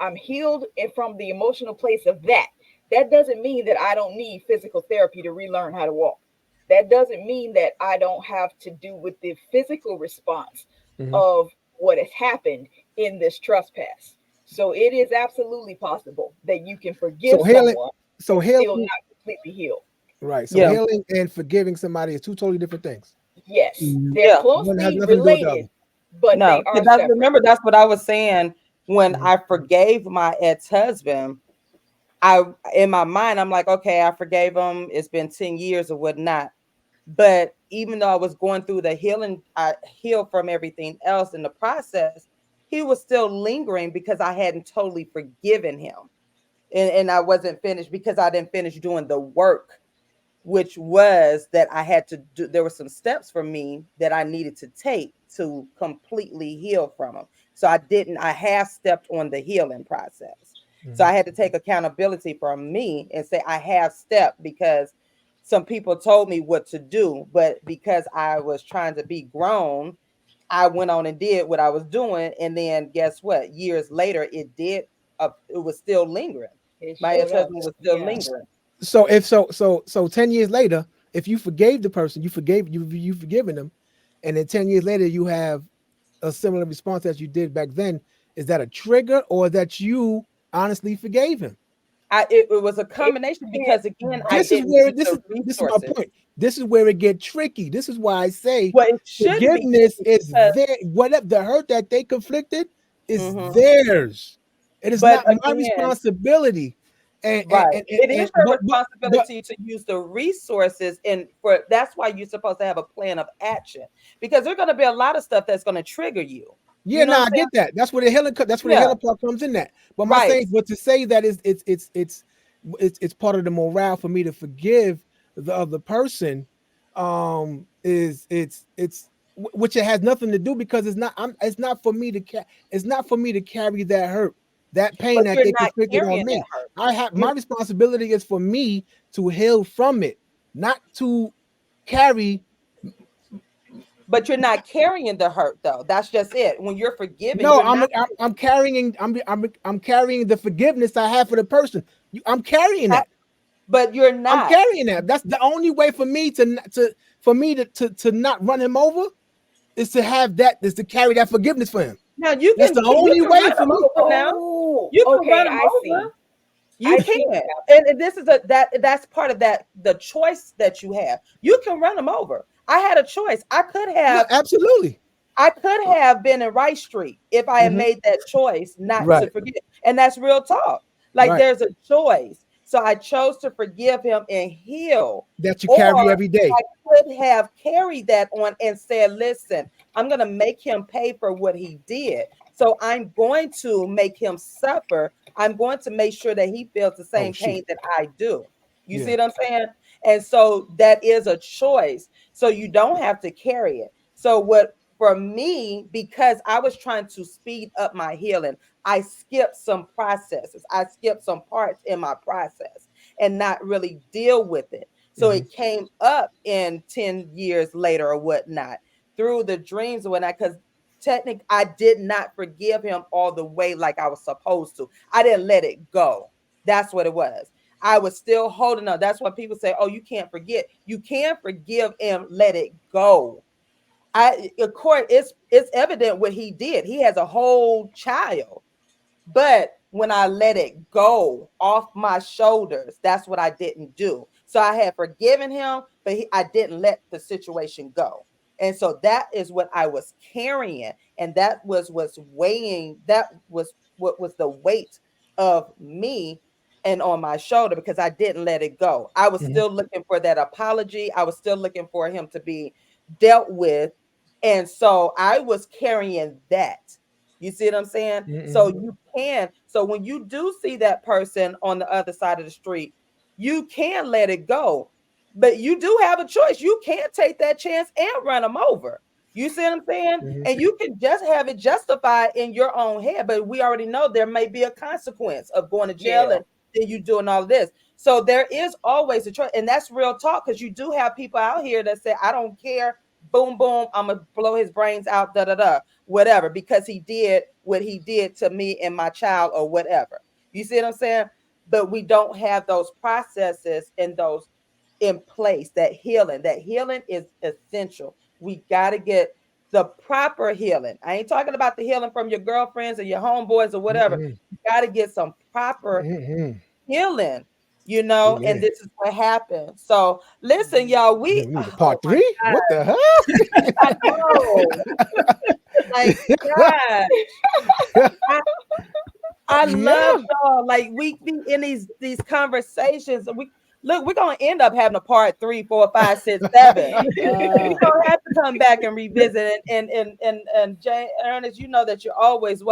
I'm healed from the emotional place of that. That doesn't mean that I don't need physical therapy to relearn how to walk. That doesn't mean that I don't have to do with the physical response of what has happened in this trespass. So it is absolutely possible that you can forgive So healing, someone so and still healing, not completely heal. right? So Yeah. healing and forgiving somebody is two totally different things. Yes, they're Yeah. One has closely nothing to do with the other. related, but No, they are because that's, separate. remember, that's what I was saying when I forgave my ex-husband. I, in my mind, I'm like, okay, I forgave him. It's been 10 years or whatnot. But even though I was going through the healing, I healed from everything else in the process, he was still lingering because I hadn't totally forgiven him. And I wasn't finished because I didn't finish doing the work, which was that I had to do. There were some steps for me that I needed to take to completely heal from them. So I half stepped on the healing process. So I had to take accountability from me and say I have stepped, because some people told me what to do, but because I was trying to be grown, I went on and did what I was doing. And then guess what? Years later, it was still lingering. It My showed up. ex-husband was still Yeah. lingering. So if so 10 years later, if you forgave the person, you forgiven them, and then 10 years later you have a similar response as you did back then, is that a trigger or that you honestly forgave him? It was a It combination, depends. because again, I This is didn't where need the this is my resources. point. This is where it get tricky. This is why I say Well, it shouldn't be forgiveness is because, there. Whatever the hurt that they conflicted is mhm. theirs. It is But not my again, responsibility. right, it is your But responsibility to use the resources, and for that's why you're supposed to have a plan of action, because there's going to be a lot of stuff that's going to trigger you. yeah, You know no, what I I'm saying? get that. That's where the healing. That's where the Yeah, healing part comes in. That, but my right. saying, but to say that is it's part of the morale for me to forgive the other person, is it's which it has nothing to do, because it's not for me to it's not for me to carry that hurt, that pain But that you're they not inflicted on carrying that me. hurt. I have You, my responsibility is for me to heal from it, not to carry. but you're not carrying the hurt, though. That's just it. When you're forgiving, No, you're not. I'm carrying I'm carrying the forgiveness I have for the person. I'm carrying that. But you're I'm not. carrying that. That's the only way for me to not run him over, is to have that, is to carry that forgiveness for him. Now you That's the you only can way run for them me. over now. Oh, You can run okay. them I see. over. You I see can, what's happening. and this is that's part of that, the choice that you have. You can run them over. I had a choice. No, absolutely. I could have been in Rice Street if I had made that choice not to forgive. And that's real talk. Like there's a choice. So I chose to forgive him and heal. That you Or carry every day. I could have carried that on and said, listen, I'm going to make him pay for what he did. So I'm going to make him suffer. I'm going to make sure that he feels the same pain that I do. You see what I'm saying? And so that is a choice. So you don't have to carry it. So what for me, because I was trying to speed up my healing, I skipped some processes. I skipped some parts in my process and not really deal with it. So it came up in 10 years later or whatnot through the dreams or whatnot, because technically I did not forgive him all the way like I was supposed to. I didn't let it go. That's what it was. I was still holding on. That's why people say, oh, you can't forget. You can forgive and let it go. Of course, it's evident what he did. He has a whole child. But when I let it go off my shoulders, that's what I didn't do. So I had forgiven him, but I didn't let the situation go. And so that is what I was carrying. And that was what's weighing, that was what was the weight of me and on my shoulder, because I didn't let it go. I was still looking for that apology. I was still looking for him to be dealt with. And so I was carrying that. You see what I'm saying? So you can. So when you do see that person on the other side of the street, you can let it go. But you do have a choice. You can't take that chance and run them over. You see what I'm saying? And you can just have it justified in your own head. But we already know there may be a consequence of going to jail and then you doing all of this. So there is always a choice. And that's real talk, because you do have people out here that say, I don't care. Boom, boom. I'm going to blow his brains out, da, da, da, whatever, because he did what he did to me and my child or whatever. You see what I'm saying? But we don't have those processes and those in place. That healing is essential. We got to get the proper healing. I ain't talking about the healing from your girlfriends or your homeboys or whatever. You got to get some proper healing, and this is what happened. So listen, y'all, we part 3. What the hell? I know. Like, God, I love y'all. Like, we be in these conversations. We're gonna end up having a part 3, 4, 5, 6, 7. We're gonna have to come back and revisit it. And Jay Ernest, you know that you're always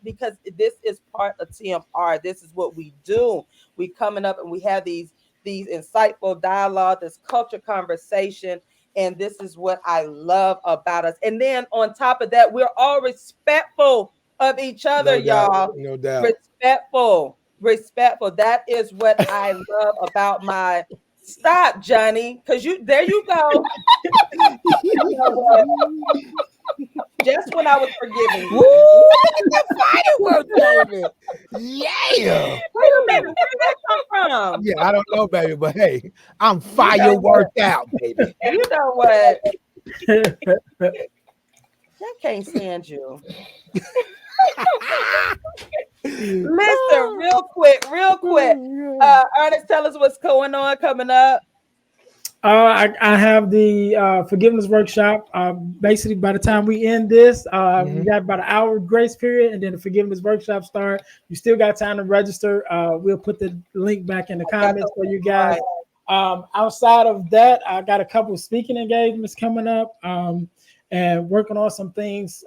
because this is part of TMR. This is what we do. We coming up and we have these insightful dialogue, this culture conversation. And this is what I love about us. And then on top of that, we're all respectful of each other, y'all. No doubt. Respectful. That is what I love about my. Stop, Johnny, because there you go. You know what? Just when I was forgiving you. Look at the fireworks, baby. Yeah. Wait a minute, where did that come from? Yeah, I don't know, baby, but hey, I'm fireworked out, baby. You know what? I can't stand you. Listen, real quick. Ernest, tell us what's going on coming up. I have the forgiveness workshop. Basically, by the time we end this, we got about an hour grace period, and then the forgiveness workshop start. You still got time to register. We'll put the link back in the comments for you guys. Outside of that, I got a couple of speaking engagements coming up, and working on some things.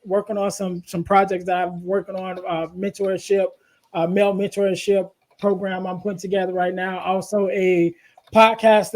Working on some projects that I'm working on. Mentorship, male mentorship program I'm putting together right now. Also a podcast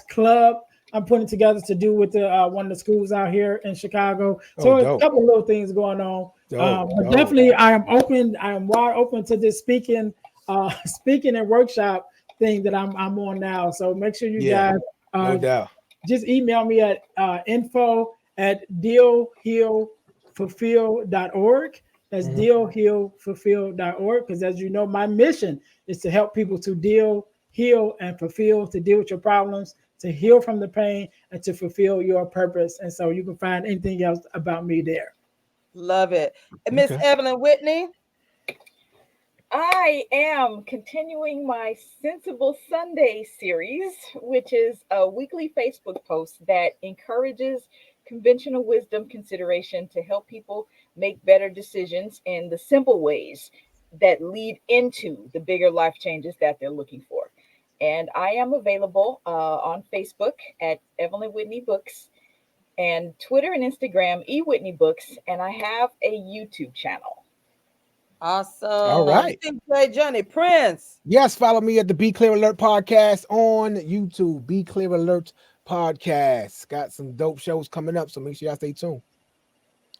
club I'm putting together to do with one of the schools out here in Chicago. So a couple of little things going on. But definitely I am wide open to this speaking and workshop thing that I'm on now. So make sure you guys no doubt. Just email me at info@dealhealfulfill.org. That's dealhealfulfill.org, because as you know, my mission is to help people to deal, heal, and fulfill, to deal with your problems, to heal from the pain, and to fulfill your purpose. And so you can find anything else about me there. Love it. Miss Evelyn Whitney. I am continuing my Sensible Sunday series, which is a weekly Facebook post that encourages conventional wisdom consideration to help people make better decisions in the simple ways that lead into the bigger life changes that they're looking for. And I am available on Facebook at Evelyn Whitney Books and Twitter and Instagram, Whitney Books, and I have a YouTube channel. Awesome. All right. DJ Johnny Prince. Yes, follow me at the Be Clear Alert podcast on YouTube. Be Clear Alert podcast. Got some dope shows coming up, so make sure y'all stay tuned.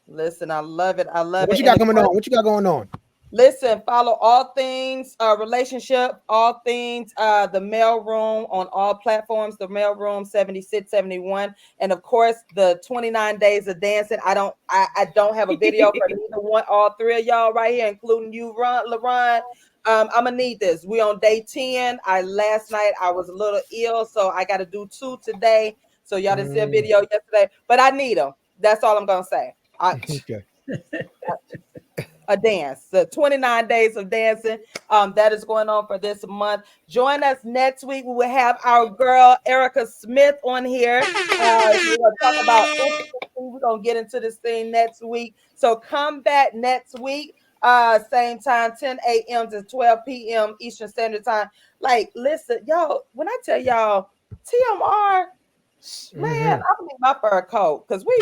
Listen, I love it. I love it. What you got coming on? What you got going on? Listen, follow all things relationship, all things the mail room on all platforms, the mail room 7671, and of course the 29 days of dancing. I don't have a video for either one, all three of y'all right here, including you, LaRon. I'm gonna need this. We on day 10. Last night I was a little ill, so I got to do 2 today. So y'all didn't see a video yesterday, but I need them. That's all I'm gonna say. Okay. A dance, the 29 days of dancing that is going on for this month. Join us next week. We will have our girl Erica Smith on here. We're going to talk about we're going to get into this thing next week, so come back next week, same time, 10 a.m. to 12 p.m. Eastern Standard Time. Like, listen, y'all, when I tell y'all TMR, man, I need my fur coat, because we're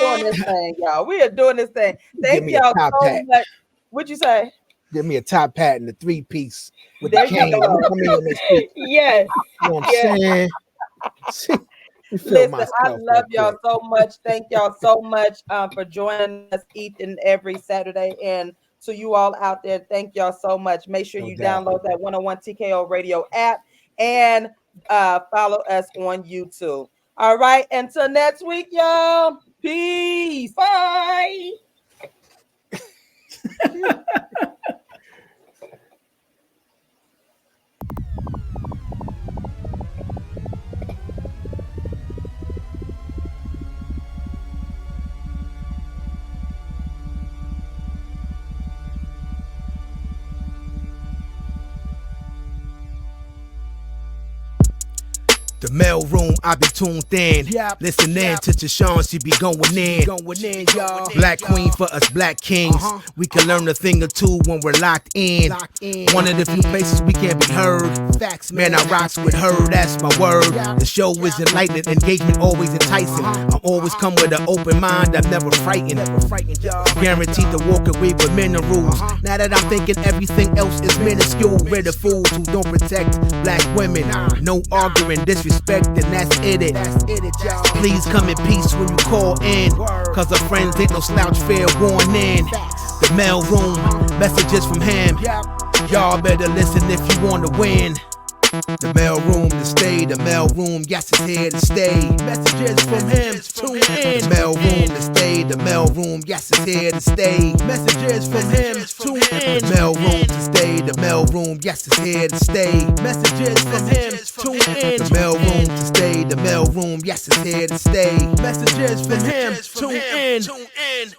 doing this thing, y'all. We are doing this thing. Thank y'all so much. What'd you say? Give me a top hat and a 3-piece with There the cane. Yes. You know what I'm saying? Listen, I love y'all so much. Thank y'all so much for joining us each and every Saturday. And to you all out there, thank y'all so much. Make sure you download that 101 TKO Radio app and follow us on YouTube. All right. Until next week, y'all. Peace. Bye. The mail room, I be tuned in. Listen in to Tashawn, she be going in. Y'all. Black queen for us black kings. We can learn a thing or two when we're locked in. One of the few places we can't be heard. Facts, man, I rocks with her, that's my word. The show is enlightening, engagement always enticing. I always come with an open mind, I'm never frightened. Guaranteed to walk away with minerals. Now that I'm thinking everything else is minuscule. We're the fools who don't protect black women. No arguing, disrespect, and that's it. Please come in peace when you call in, cause our friends ain't no slouch, fair warning. The mail room, messages from him. Y'all better listen if you wanna win. The mail room to stay, the mail room, yes, it's here to stay. Messages from him, tune in. The mail room to stay, the mail room, yes, it's here to stay. Messages from him, tune in. The mail room to stay, the mail room, yes, it's here to stay. Messages from him, tune in. The mail room to stay, the mail room, yes, it's here to stay. Messages from him, tune in.